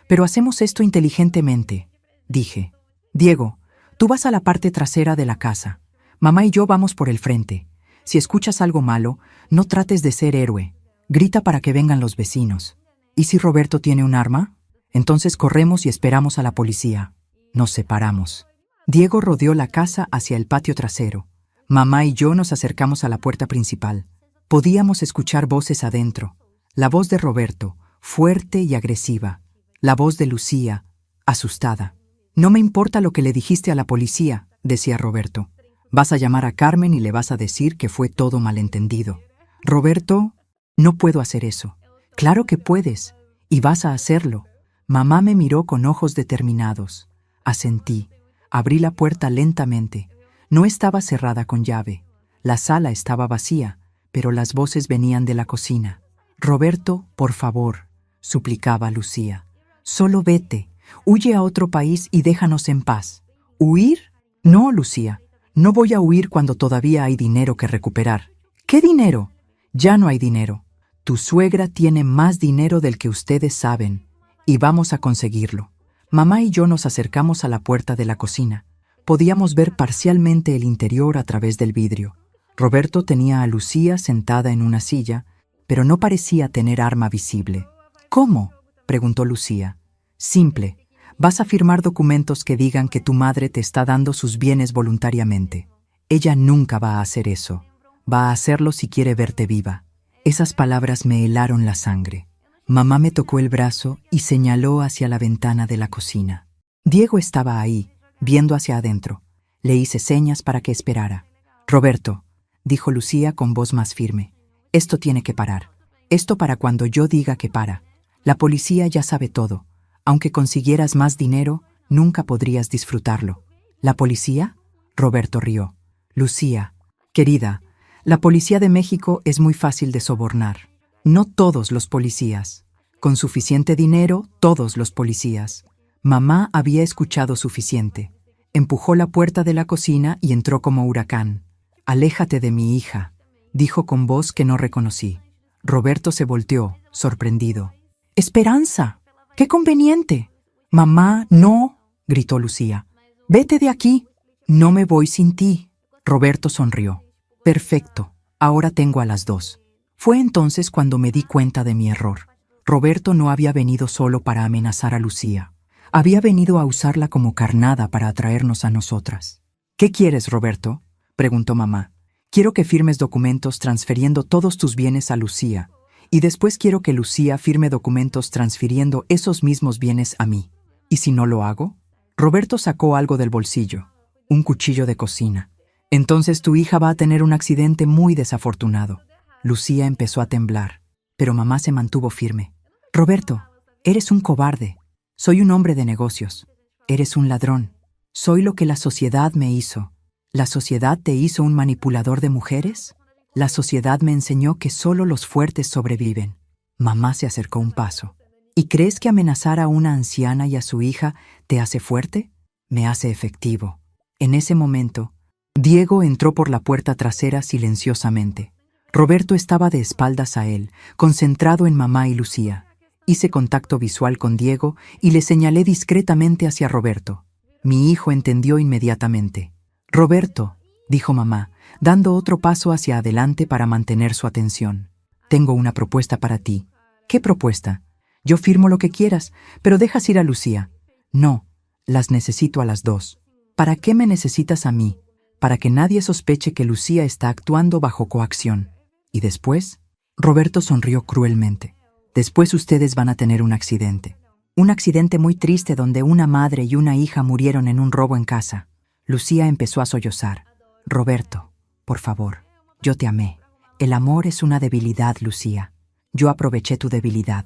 pero hacemos esto inteligentemente, dije. Diego, tú vas a la parte trasera de la casa. Mamá y yo vamos por el frente. Si escuchas algo malo, no trates de ser héroe. Grita para que vengan los vecinos. ¿Y si Roberto tiene un arma? Entonces corremos y esperamos a la policía. Nos separamos. Diego rodeó la casa hacia el patio trasero. Mamá y yo nos acercamos a la puerta principal. Podíamos escuchar voces adentro. La voz de Roberto, fuerte y agresiva. La voz de Lucía, asustada. No me importa lo que le dijiste a la policía, decía Roberto. Vas a llamar a Carmen y le vas a decir que fue todo malentendido. Roberto, no puedo hacer eso. Claro que puedes, y vas a hacerlo. Mamá me miró con ojos determinados. Asentí. Abrí la puerta lentamente. No estaba cerrada con llave. La sala estaba vacía, pero las voces venían de la cocina. Roberto, por favor, suplicaba Lucía. Solo vete, huye a otro país y déjanos en paz. ¿Huir? No, Lucía. No voy a huir cuando todavía hay dinero que recuperar. ¿Qué dinero? Ya no hay dinero. Tu suegra tiene más dinero del que ustedes saben, y vamos a conseguirlo. Mamá y yo nos acercamos a la puerta de la cocina. Podíamos ver parcialmente el interior a través del vidrio. Roberto tenía a Lucía sentada en una silla, pero no parecía tener arma visible. ¿Cómo?, preguntó Lucía. Simple. Vas a firmar documentos que digan que tu madre te está dando sus bienes voluntariamente. Ella nunca va a hacer eso. Va a hacerlo si quiere verte viva. Esas palabras me helaron la sangre. Mamá me tocó el brazo y señaló hacia la ventana de la cocina. Diego estaba ahí, viendo hacia adentro. Le hice señas para que esperara. Roberto, dijo Lucía con voz más firme, esto tiene que parar. Esto para cuando yo diga que para. La policía ya sabe todo. Aunque consiguieras más dinero, nunca podrías disfrutarlo. ¿La policía? Roberto rió. Lucía, querida, la policía de México es muy fácil de sobornar. No todos los policías. Con suficiente dinero, todos los policías. Mamá había escuchado suficiente. Empujó la puerta de la cocina y entró como huracán. Aléjate de mi hija, dijo con voz que no reconocí. Roberto se volteó, sorprendido. ¡Esperanza! ¡Qué conveniente! Mamá, no, gritó Lucía. Vete de aquí. No me voy sin ti. Roberto sonrió. Perfecto, ahora tengo a las dos. Fue entonces cuando me di cuenta de mi error. Roberto no había venido solo para amenazar a Lucía. Había venido a usarla como carnada para atraernos a nosotras. ¿Qué quieres, Roberto?, preguntó mamá. Quiero que firmes documentos transfiriendo todos tus bienes a Lucía, y después quiero que Lucía firme documentos transfiriendo esos mismos bienes a mí. ¿Y si no lo hago? Roberto sacó algo del bolsillo, un cuchillo de cocina. Entonces tu hija va a tener un accidente muy desafortunado. Lucía empezó a temblar, pero mamá se mantuvo firme. Roberto, eres un cobarde. Soy un hombre de negocios. Eres un ladrón. Soy lo que la sociedad me hizo. ¿La sociedad te hizo un manipulador de mujeres? La sociedad me enseñó que solo los fuertes sobreviven. Mamá se acercó un paso. ¿Y crees que amenazar a una anciana y a su hija te hace fuerte? Me hace efectivo. En ese momento, Diego entró por la puerta trasera silenciosamente. Roberto estaba de espaldas a él, concentrado en mamá y Lucía. Hice contacto visual con Diego y le señalé discretamente hacia Roberto. Mi hijo entendió inmediatamente. Roberto, dijo mamá, dando otro paso hacia adelante para mantener su atención. Tengo una propuesta para ti. ¿Qué propuesta? Yo firmo lo que quieras, pero dejas ir a Lucía. No, las necesito a las dos. ¿Para qué me necesitas a mí? Para que nadie sospeche que Lucía está actuando bajo coacción. ¿Y después? Roberto sonrió cruelmente. Después ustedes van a tener un accidente. Un accidente muy triste donde una madre y una hija murieron en un robo en casa. Lucía empezó a sollozar. Roberto, por favor, yo te amé. El amor es una debilidad, Lucía. Yo aproveché tu debilidad.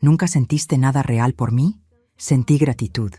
¿Nunca sentiste nada real por mí? Sentí gratitud.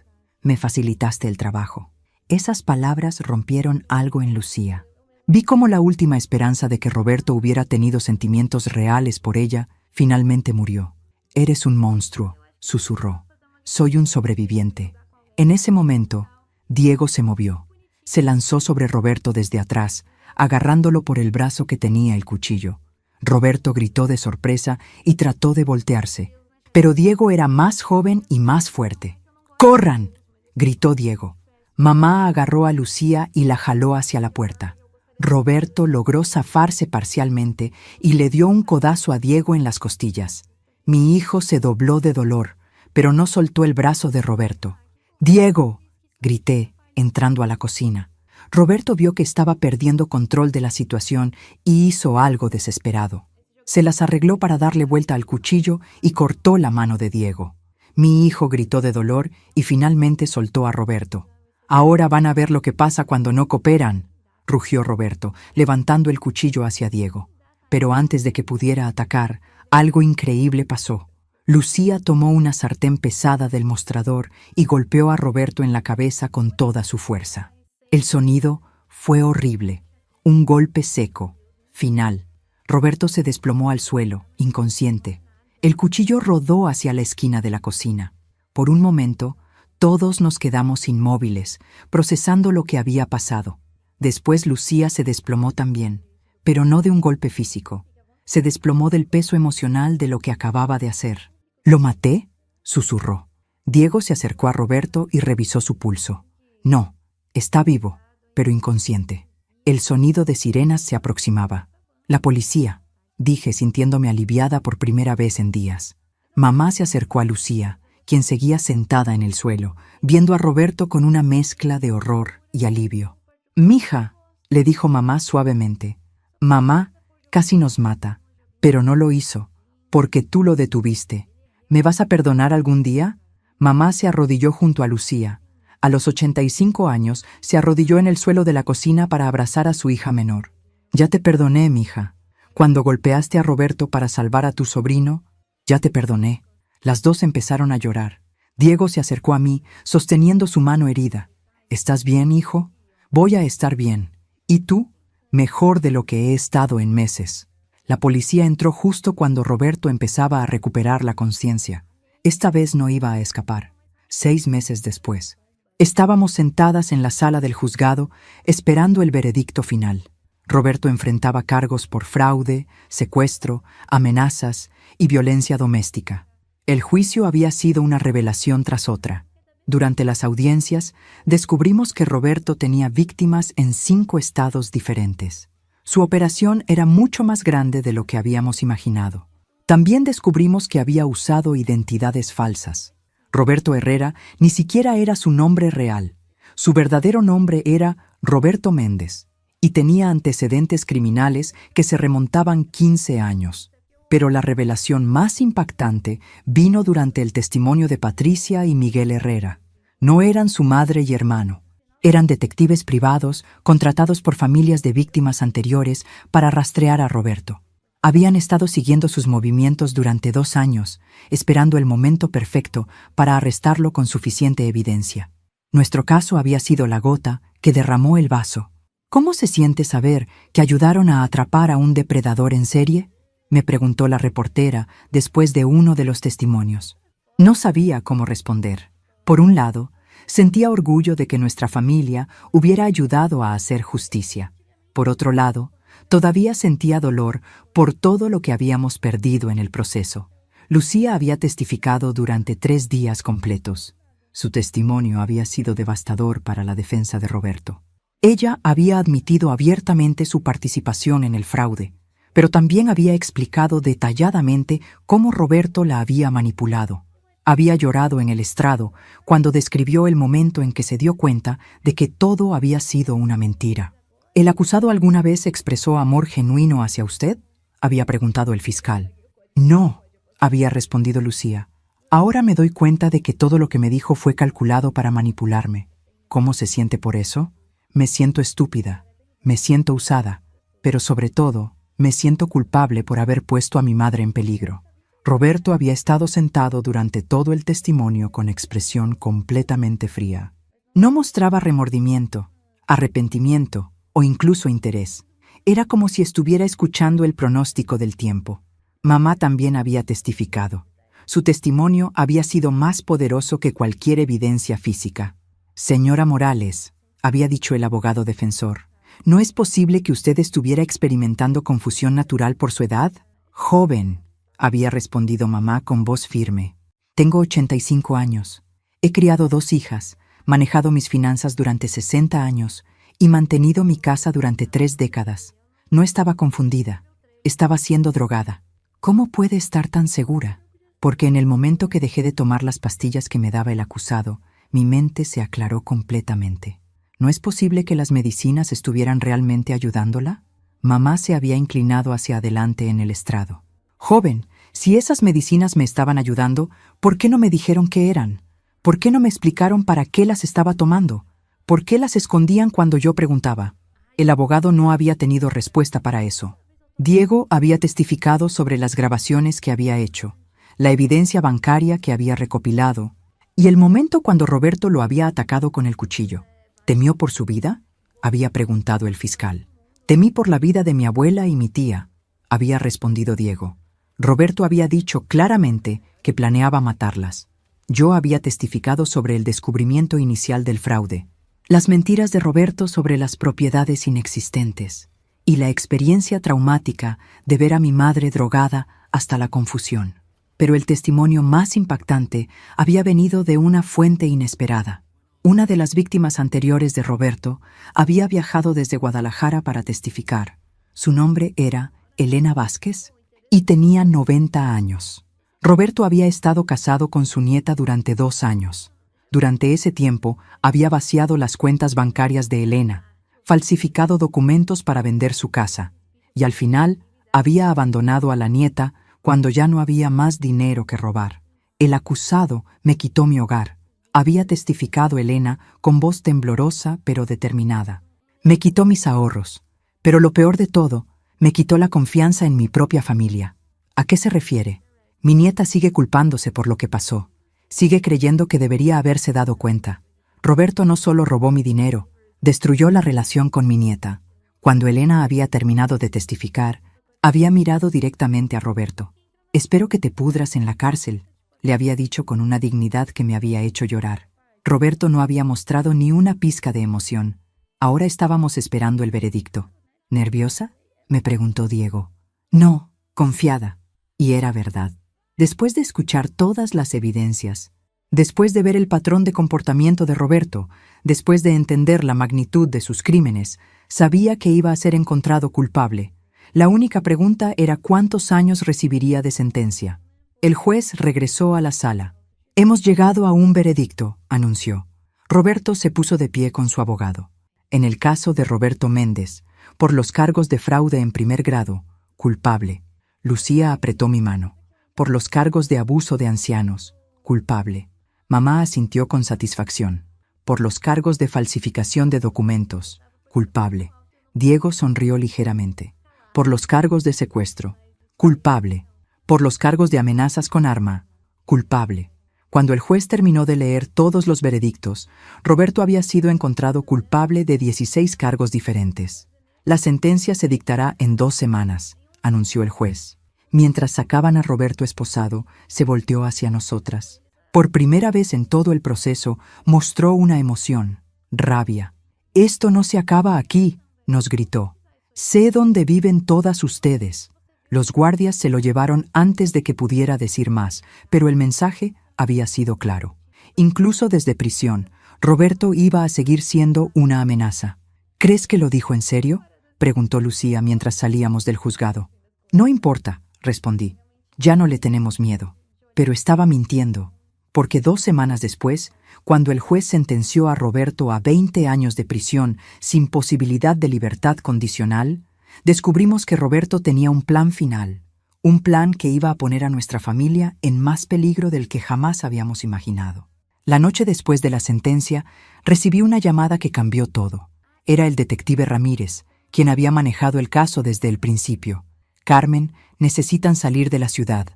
Me facilitaste el trabajo. Esas palabras rompieron algo en Lucía. Vi cómo la última esperanza de que Roberto hubiera tenido sentimientos reales por ella finalmente murió. Eres un monstruo, susurró. Soy un sobreviviente. En ese momento, Diego se movió. Se lanzó sobre Roberto desde atrás, agarrándolo por el brazo que tenía el cuchillo. Roberto gritó de sorpresa y trató de voltearse, pero Diego era más joven y más fuerte. ¡Corran!, gritó Diego. Mamá agarró a Lucía y la jaló hacia la puerta. Roberto logró zafarse parcialmente y le dio un codazo a Diego en las costillas. Mi hijo se dobló de dolor, pero no soltó el brazo de Roberto. ¡Diego!, grité, entrando a la cocina. Roberto vio que estaba perdiendo control de la situación y hizo algo desesperado. Se las arregló para darle vuelta al cuchillo y cortó la mano de Diego. Mi hijo gritó de dolor y finalmente soltó a Roberto. «Ahora van a ver lo que pasa cuando no cooperan», rugió Roberto, levantando el cuchillo hacia Diego. Pero antes de que pudiera atacar, algo increíble pasó. Lucía tomó una sartén pesada del mostrador y golpeó a Roberto en la cabeza con toda su fuerza. El sonido fue horrible, un golpe seco, final. Roberto se desplomó al suelo, inconsciente. El cuchillo rodó hacia la esquina de la cocina. Por un momento, todos nos quedamos inmóviles, procesando lo que había pasado. Después Lucía se desplomó también, pero no de un golpe físico. Se desplomó del peso emocional de lo que acababa de hacer. «¿Lo maté?», susurró. Diego se acercó a Roberto y revisó su pulso. «No, está vivo, pero inconsciente». El sonido de sirenas se aproximaba. «La policía», dije, sintiéndome aliviada por primera vez en días. Mamá se acercó a Lucía, quien seguía sentada en el suelo, viendo a Roberto con una mezcla de horror y alivio. «Mija», le dijo mamá suavemente. «Mamá casi nos mata, pero no lo hizo, porque tú lo detuviste. ¿Me vas a perdonar algún día?». Mamá se arrodilló junto a Lucía. A los 85 años, se arrodilló en el suelo de la cocina para abrazar a su hija menor. «Ya te perdoné, mija. Cuando golpeaste a Roberto para salvar a tu sobrino, ya te perdoné». Las dos empezaron a llorar. Diego se acercó a mí, sosteniendo su mano herida. «¿Estás bien, hijo?». «Voy a estar bien. ¿Y tú?». «Mejor de lo que he estado en meses». La policía entró justo cuando Roberto empezaba a recuperar la conciencia. Esta vez no iba a escapar. 6 meses después. Estábamos sentadas en la sala del juzgado, esperando el veredicto final. Roberto enfrentaba cargos por fraude, secuestro, amenazas y violencia doméstica. El juicio había sido una revelación tras otra. Durante las audiencias, descubrimos que Roberto tenía víctimas en 5 estados diferentes. Su operación era mucho más grande de lo que habíamos imaginado. También descubrimos que había usado identidades falsas. Roberto Herrera ni siquiera era su nombre real. Su verdadero nombre era Roberto Méndez y tenía antecedentes criminales que se remontaban 15 años. Pero la revelación más impactante vino durante el testimonio de Patricia y Miguel Herrera. No eran su madre y hermano. Eran detectives privados contratados por familias de víctimas anteriores para rastrear a Roberto. Habían estado siguiendo sus movimientos durante 2 años, esperando el momento perfecto para arrestarlo con suficiente evidencia. Nuestro caso había sido la gota que derramó el vaso. «¿Cómo se siente saber que ayudaron a atrapar a un depredador en serie?», me preguntó la reportera después de uno de los testimonios. No sabía cómo responder. Por un lado, sentía orgullo de que nuestra familia hubiera ayudado a hacer justicia. Por otro lado, todavía sentía dolor por todo lo que habíamos perdido en el proceso. Lucía había testificado durante 3 días completos. Su testimonio había sido devastador para la defensa de Roberto. Ella había admitido abiertamente su participación en el fraude, pero también había explicado detalladamente cómo Roberto la había manipulado. Había llorado en el estrado cuando describió el momento en que se dio cuenta de que todo había sido una mentira. ¿El acusado alguna vez expresó amor genuino hacia usted?, había preguntado el fiscal. No, había respondido Lucía. Ahora me doy cuenta de que todo lo que me dijo fue calculado para manipularme. ¿Cómo se siente por eso? Me siento estúpida, me siento usada, pero sobre todo, me siento culpable por haber puesto a mi madre en peligro. Roberto había estado sentado durante todo el testimonio con expresión completamente fría. No mostraba remordimiento, arrepentimiento o incluso interés. Era como si estuviera escuchando el pronóstico del tiempo. Mamá también había testificado. Su testimonio había sido más poderoso que cualquier evidencia física. Señora Morales, había dicho el abogado defensor, ¿no es posible que usted estuviera experimentando confusión natural por su edad? Joven, había respondido mamá con voz firme. Tengo 85 años. He criado 2 hijas, manejado mis finanzas durante 60 años y mantenido mi casa durante 3 décadas. No estaba confundida, estaba siendo drogada. ¿Cómo puede estar tan segura? Porque en el momento que dejé de tomar las pastillas que me daba el acusado, mi mente se aclaró completamente. ¿No es posible que las medicinas estuvieran realmente ayudándola? Mamá se había inclinado hacia adelante en el estrado. Joven, si esas medicinas me estaban ayudando, ¿por qué no me dijeron qué eran? ¿Por qué no me explicaron para qué las estaba tomando? ¿Por qué las escondían cuando yo preguntaba? El abogado no había tenido respuesta para eso. Diego había testificado sobre las grabaciones que había hecho, la evidencia bancaria que había recopilado, y el momento cuando Roberto lo había atacado con el cuchillo. ¿Temió por su vida?, había preguntado el fiscal. Temí por la vida de mi abuela y mi tía, había respondido Diego. Roberto había dicho claramente que planeaba matarlas. Yo había testificado sobre el descubrimiento inicial del fraude, las mentiras de Roberto sobre las propiedades inexistentes y la experiencia traumática de ver a mi madre drogada hasta la confusión. Pero el testimonio más impactante había venido de una fuente inesperada. Una de las víctimas anteriores de Roberto había viajado desde Guadalajara para testificar. Su nombre era Elena Vázquez y tenía 90 años. Roberto había estado casado con su nieta durante 2 años. Durante ese tiempo había vaciado las cuentas bancarias de Elena, falsificado documentos para vender su casa, y al final había abandonado a la nieta cuando ya no había más dinero que robar. El acusado me quitó mi hogar, había testificado Elena con voz temblorosa pero determinada. Me quitó mis ahorros, pero lo peor de todo, me quitó la confianza en mi propia familia. ¿A qué se refiere? Mi nieta sigue culpándose por lo que pasó. Sigue creyendo que debería haberse dado cuenta. Roberto no solo robó mi dinero, destruyó la relación con mi nieta. Cuando Elena había terminado de testificar, había mirado directamente a Roberto. Espero que te pudras en la cárcel, le había dicho con una dignidad que me había hecho llorar. Roberto no había mostrado ni una pizca de emoción. Ahora estábamos esperando el veredicto. ¿Nerviosa?, me preguntó Diego. No, confiada. Y era verdad. Después de escuchar todas las evidencias, después de ver el patrón de comportamiento de Roberto, después de entender la magnitud de sus crímenes, sabía que iba a ser encontrado culpable. La única pregunta era cuántos años recibiría de sentencia. El juez regresó a la sala. Hemos llegado a un veredicto, anunció. Roberto se puso de pie con su abogado. En el caso de Roberto Méndez, por los cargos de fraude en primer grado, culpable. Lucía apretó mi mano. Por los cargos de abuso de ancianos, culpable. Mamá asintió con satisfacción. Por los cargos de falsificación de documentos, culpable. Diego sonrió ligeramente. Por los cargos de secuestro, culpable. Por los cargos de amenazas con arma, culpable. Cuando el juez terminó de leer todos los veredictos, Roberto había sido encontrado culpable de 16 cargos diferentes. La sentencia se dictará en 2 semanas, anunció el juez. Mientras sacaban a Roberto esposado, se volteó hacia nosotras. Por primera vez en todo el proceso, mostró una emoción, rabia. «Esto no se acaba aquí», nos gritó. «Sé dónde viven todas ustedes». Los guardias se lo llevaron antes de que pudiera decir más, pero el mensaje había sido claro. Incluso desde prisión, Roberto iba a seguir siendo una amenaza. «¿Crees que lo dijo en serio?», preguntó Lucía mientras salíamos del juzgado. «No importa», respondí. «Ya no le tenemos miedo». Pero estaba mintiendo, porque 2 semanas después, cuando el juez sentenció a Roberto a 20 años de prisión sin posibilidad de libertad condicional, descubrimos que Roberto tenía un plan final, un plan que iba a poner a nuestra familia en más peligro del que jamás habíamos imaginado. La noche después de la sentencia, recibí una llamada que cambió todo. Era el detective Ramírez, quien había manejado el caso desde el principio. «Carmen, necesitan salir de la ciudad.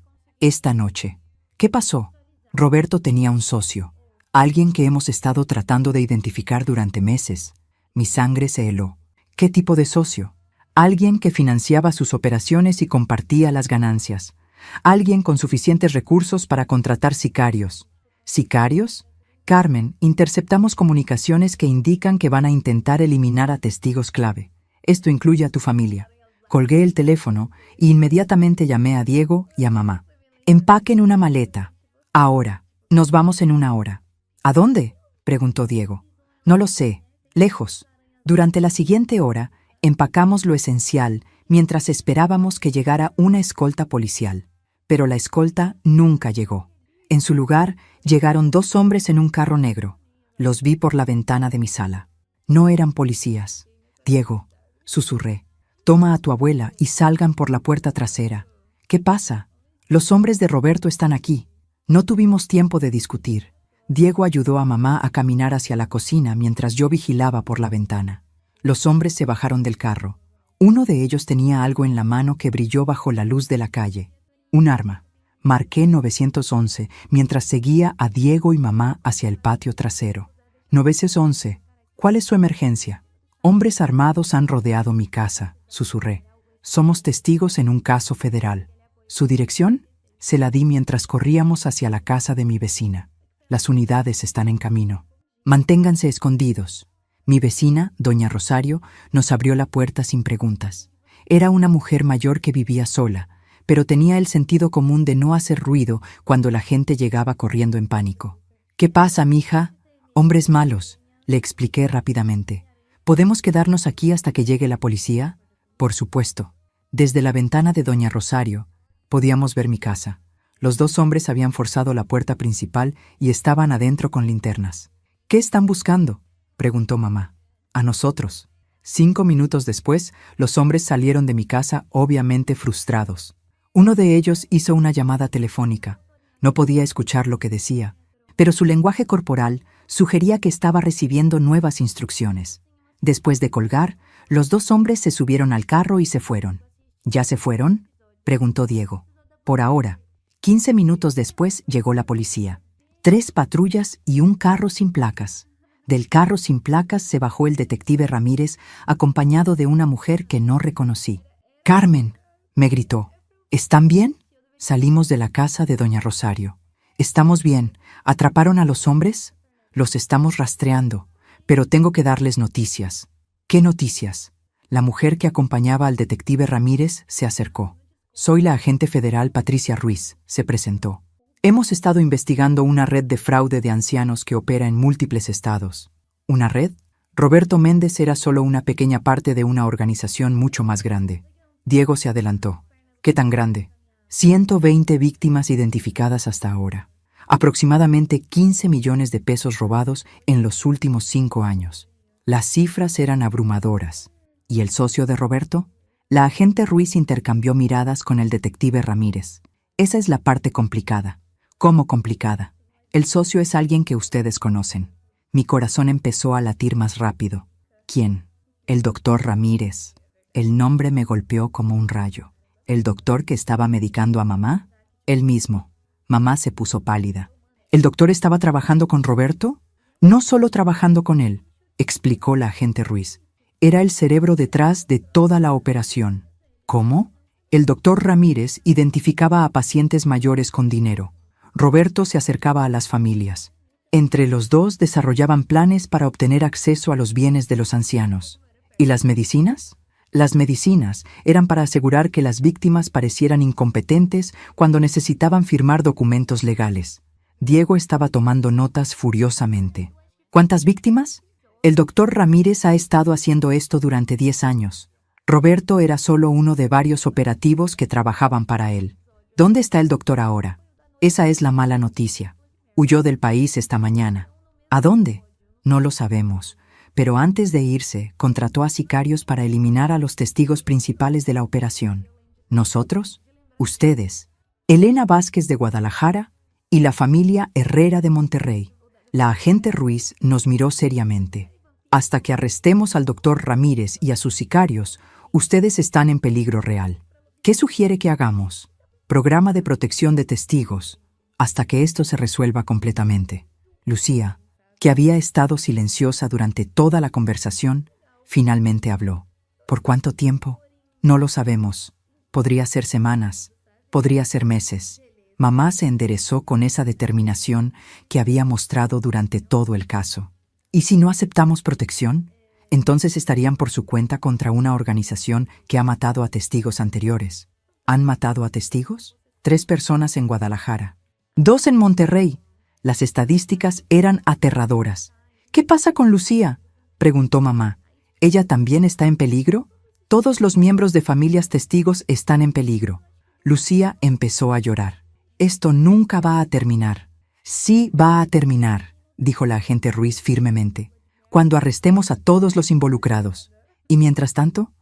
Esta noche. ¿Qué pasó? Roberto tenía un socio, alguien que hemos estado tratando de identificar durante meses. Mi sangre se heló. ¿Qué tipo de socio? Alguien que financiaba sus operaciones y compartía las ganancias. Alguien con suficientes recursos para contratar sicarios. ¿Sicarios? Carmen, interceptamos comunicaciones que indican que van a intentar eliminar a testigos clave. Esto incluye a tu familia. Colgué el teléfono e inmediatamente llamé a Diego y a mamá. Empaquen una maleta. Ahora. Nos vamos en 1 hora. ¿A dónde? Preguntó Diego. No lo sé. Lejos. Durante la siguiente hora, empacamos lo esencial mientras esperábamos que llegara una escolta policial. Pero la escolta nunca llegó. En su lugar, llegaron 2 hombres en un carro negro. Los vi por la ventana de mi sala. No eran policías. Diego, susurré, toma a tu abuela y salgan por la puerta trasera. ¿Qué pasa? Los hombres de Roberto están aquí. No tuvimos tiempo de discutir. Diego ayudó a mamá a caminar hacia la cocina mientras yo vigilaba por la ventana. Los hombres se bajaron del carro. Uno de ellos tenía algo en la mano que brilló bajo la luz de la calle. Un arma. Marqué 911 mientras seguía a Diego y mamá hacia el patio trasero. 911. ¿Cuál es su emergencia? Hombres armados han rodeado mi casa, susurré. Somos testigos en un caso federal. ¿Su dirección? Se la di mientras corríamos hacia la casa de mi vecina. Las unidades están en camino. Manténganse escondidos. Mi vecina, doña Rosario, nos abrió la puerta sin preguntas. Era una mujer mayor que vivía sola, pero tenía el sentido común de no hacer ruido cuando la gente llegaba corriendo en pánico. ¿Qué pasa, mija? Hombres malos, le expliqué rápidamente. ¿Podemos quedarnos aquí hasta que llegue la policía? Por supuesto. Desde la ventana de doña Rosario, podíamos ver mi casa. Los 2 hombres habían forzado la puerta principal y estaban adentro con linternas. ¿Qué están buscando?, preguntó mamá. A nosotros. 5 minutos después, los hombres salieron de mi casa obviamente frustrados. Uno de ellos hizo una llamada telefónica. No podía escuchar lo que decía, pero su lenguaje corporal sugería que estaba recibiendo nuevas instrucciones. Después de colgar, los 2 hombres se subieron al carro y se fueron. ¿Ya se fueron?, preguntó Diego. Por ahora. 15 minutos después llegó la policía. 3 patrullas y un carro sin placas. Del carro sin placas se bajó el detective Ramírez, acompañado de una mujer que no reconocí. «Carmen», me gritó. «¿Están bien?» Salimos de la casa de doña Rosario. «Estamos bien. ¿Atraparon a los hombres?» «Los estamos rastreando, pero tengo que darles noticias». «¿Qué noticias?» La mujer que acompañaba al detective Ramírez se acercó. «Soy la agente federal Patricia Ruiz», se presentó. «Hemos estado investigando una red de fraude de ancianos que opera en múltiples estados». ¿Una red? Roberto Méndez era solo una pequeña parte de una organización mucho más grande. Diego se adelantó. ¿Qué tan grande? 120 víctimas identificadas hasta ahora. Aproximadamente 15 millones de pesos robados en los últimos 5 años. Las cifras eran abrumadoras. ¿Y el socio de Roberto? La agente Ruiz intercambió miradas con el detective Ramírez. Esa es la parte complicada. ¿Cómo complicada? El socio es alguien que ustedes conocen. Mi corazón empezó a latir más rápido. ¿Quién? El doctor Ramírez. El nombre me golpeó como un rayo. ¿El doctor que estaba medicando a mamá? Él mismo. Mamá se puso pálida. ¿El doctor estaba trabajando con Roberto? No solo trabajando con él, explicó la agente Ruiz. Era el cerebro detrás de toda la operación. ¿Cómo? El doctor Ramírez identificaba a pacientes mayores con dinero. Roberto se acercaba a las familias. Entre los 2 desarrollaban planes para obtener acceso a los bienes de los ancianos. ¿Y las medicinas? Las medicinas eran para asegurar que las víctimas parecieran incompetentes cuando necesitaban firmar documentos legales. Diego estaba tomando notas furiosamente. ¿Cuántas víctimas? El doctor Ramírez ha estado haciendo esto durante 10 años. Roberto era solo uno de varios operativos que trabajaban para él. ¿Dónde está el doctor ahora? Esa es la mala noticia. Huyó del país esta mañana. ¿A dónde? No lo sabemos, pero antes de irse, contrató a sicarios para eliminar a los testigos principales de la operación. ¿Nosotros? Ustedes. Elena Vázquez de Guadalajara y la familia Herrera de Monterrey. La agente Ruiz nos miró seriamente. Hasta que arrestemos al doctor Ramírez y a sus sicarios, ustedes están en peligro real. ¿Qué sugiere que hagamos? programa de protección de testigos, hasta que esto se resuelva completamente. Lucía, que había estado silenciosa durante toda la conversación, finalmente habló. ¿Por cuánto tiempo? No lo sabemos. Podría ser semanas, podría ser meses. Mamá se enderezó con esa determinación que había mostrado durante todo el caso. ¿Y si no aceptamos protección? Entonces estarían por su cuenta contra una organización que ha matado a testigos anteriores. ¿Han matado a testigos? 3 personas en Guadalajara, 2 en Monterrey. Las estadísticas eran aterradoras. ¿Qué pasa con Lucía?, preguntó mamá. ¿Ella también está en peligro? Todos los miembros de familias testigos están en peligro. Lucía empezó a llorar. Esto nunca va a terminar. Sí va a terminar, dijo la agente Ruiz firmemente, cuando arrestemos a todos los involucrados. Y mientras tanto,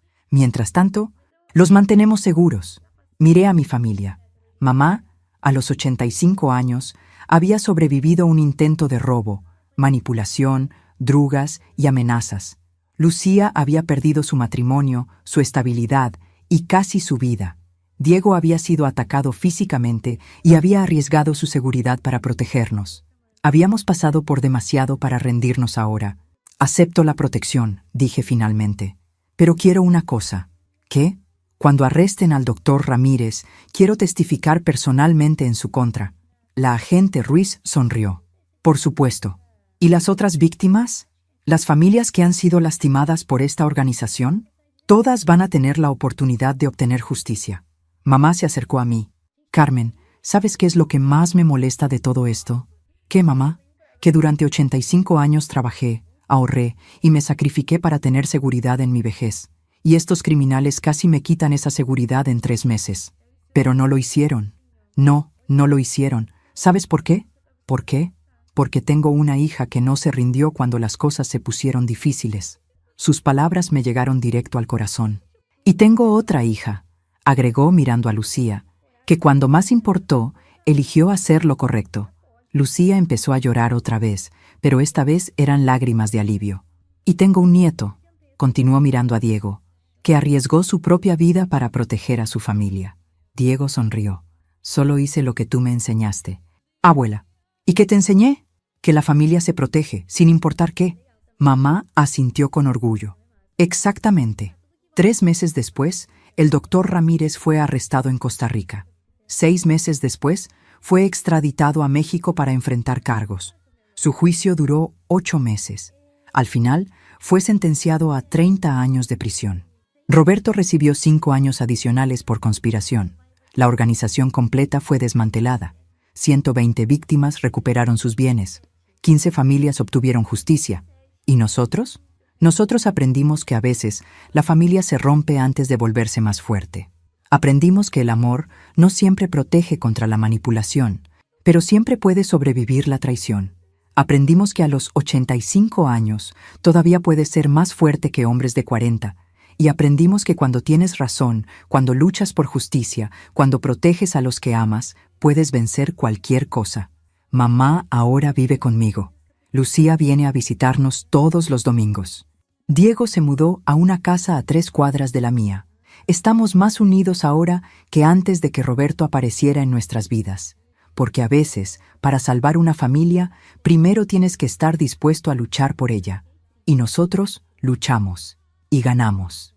los mantenemos seguros. Miré a mi familia. Mamá, a los 85 años, había sobrevivido a un intento de robo, manipulación, drogas y amenazas. Lucía había perdido su matrimonio, su estabilidad y casi su vida. Diego había sido atacado físicamente y había arriesgado su seguridad para protegernos. Habíamos pasado por demasiado para rendirnos ahora. Acepto la protección, dije finalmente. Pero quiero una cosa. ¿Qué? Cuando arresten al doctor Ramírez, quiero testificar personalmente en su contra. La agente Ruiz sonrió. Por supuesto. ¿Y las otras víctimas? ¿Las familias que han sido lastimadas por esta organización? Todas van a tener la oportunidad de obtener justicia. Mamá se acercó a mí. Carmen, ¿sabes qué es lo que más me molesta de todo esto? ¿Qué, mamá? Que durante 85 años trabajé, ahorré y me sacrifiqué para tener seguridad en mi vejez. Y estos criminales casi me quitan esa seguridad en 3 meses. Pero no lo hicieron. No lo hicieron. ¿Sabes por qué? ¿Por qué? Porque tengo una hija que no se rindió cuando las cosas se pusieron difíciles. Sus palabras me llegaron directo al corazón. Y tengo otra hija, agregó mirando a Lucía, que cuando más importó, eligió hacer lo correcto. Lucía empezó a llorar otra vez, pero esta vez eran lágrimas de alivio. Y tengo un nieto, continuó mirando a Diego, que arriesgó su propia vida para proteger a su familia. Diego sonrió. Solo hice lo que tú me enseñaste. Abuela, ¿y qué te enseñé? Que la familia se protege, sin importar qué. Mamá asintió con orgullo. Exactamente. 3 meses después, el doctor Ramírez fue arrestado en Costa Rica. 6 meses después, fue extraditado a México para enfrentar cargos. Su juicio duró 8 meses. Al final, fue sentenciado a 30 años de prisión. Roberto recibió 5 años adicionales por conspiración. La organización completa fue desmantelada. 120 víctimas recuperaron sus bienes. 15 familias obtuvieron justicia. ¿Y nosotros? Nosotros aprendimos que a veces la familia se rompe antes de volverse más fuerte. Aprendimos que el amor no siempre protege contra la manipulación, pero siempre puede sobrevivir la traición. Aprendimos que a los 85 años todavía puedes ser más fuerte que hombres de 40, y aprendimos que cuando tienes razón, cuando luchas por justicia, cuando proteges a los que amas, puedes vencer cualquier cosa. Mamá ahora vive conmigo. Lucía viene a visitarnos todos los domingos. Diego se mudó a una casa a 3 cuadras de la mía. Estamos más unidos ahora que antes de que Roberto apareciera en nuestras vidas. Porque a veces, para salvar una familia, primero tienes que estar dispuesto a luchar por ella. Y nosotros luchamos y ganamos.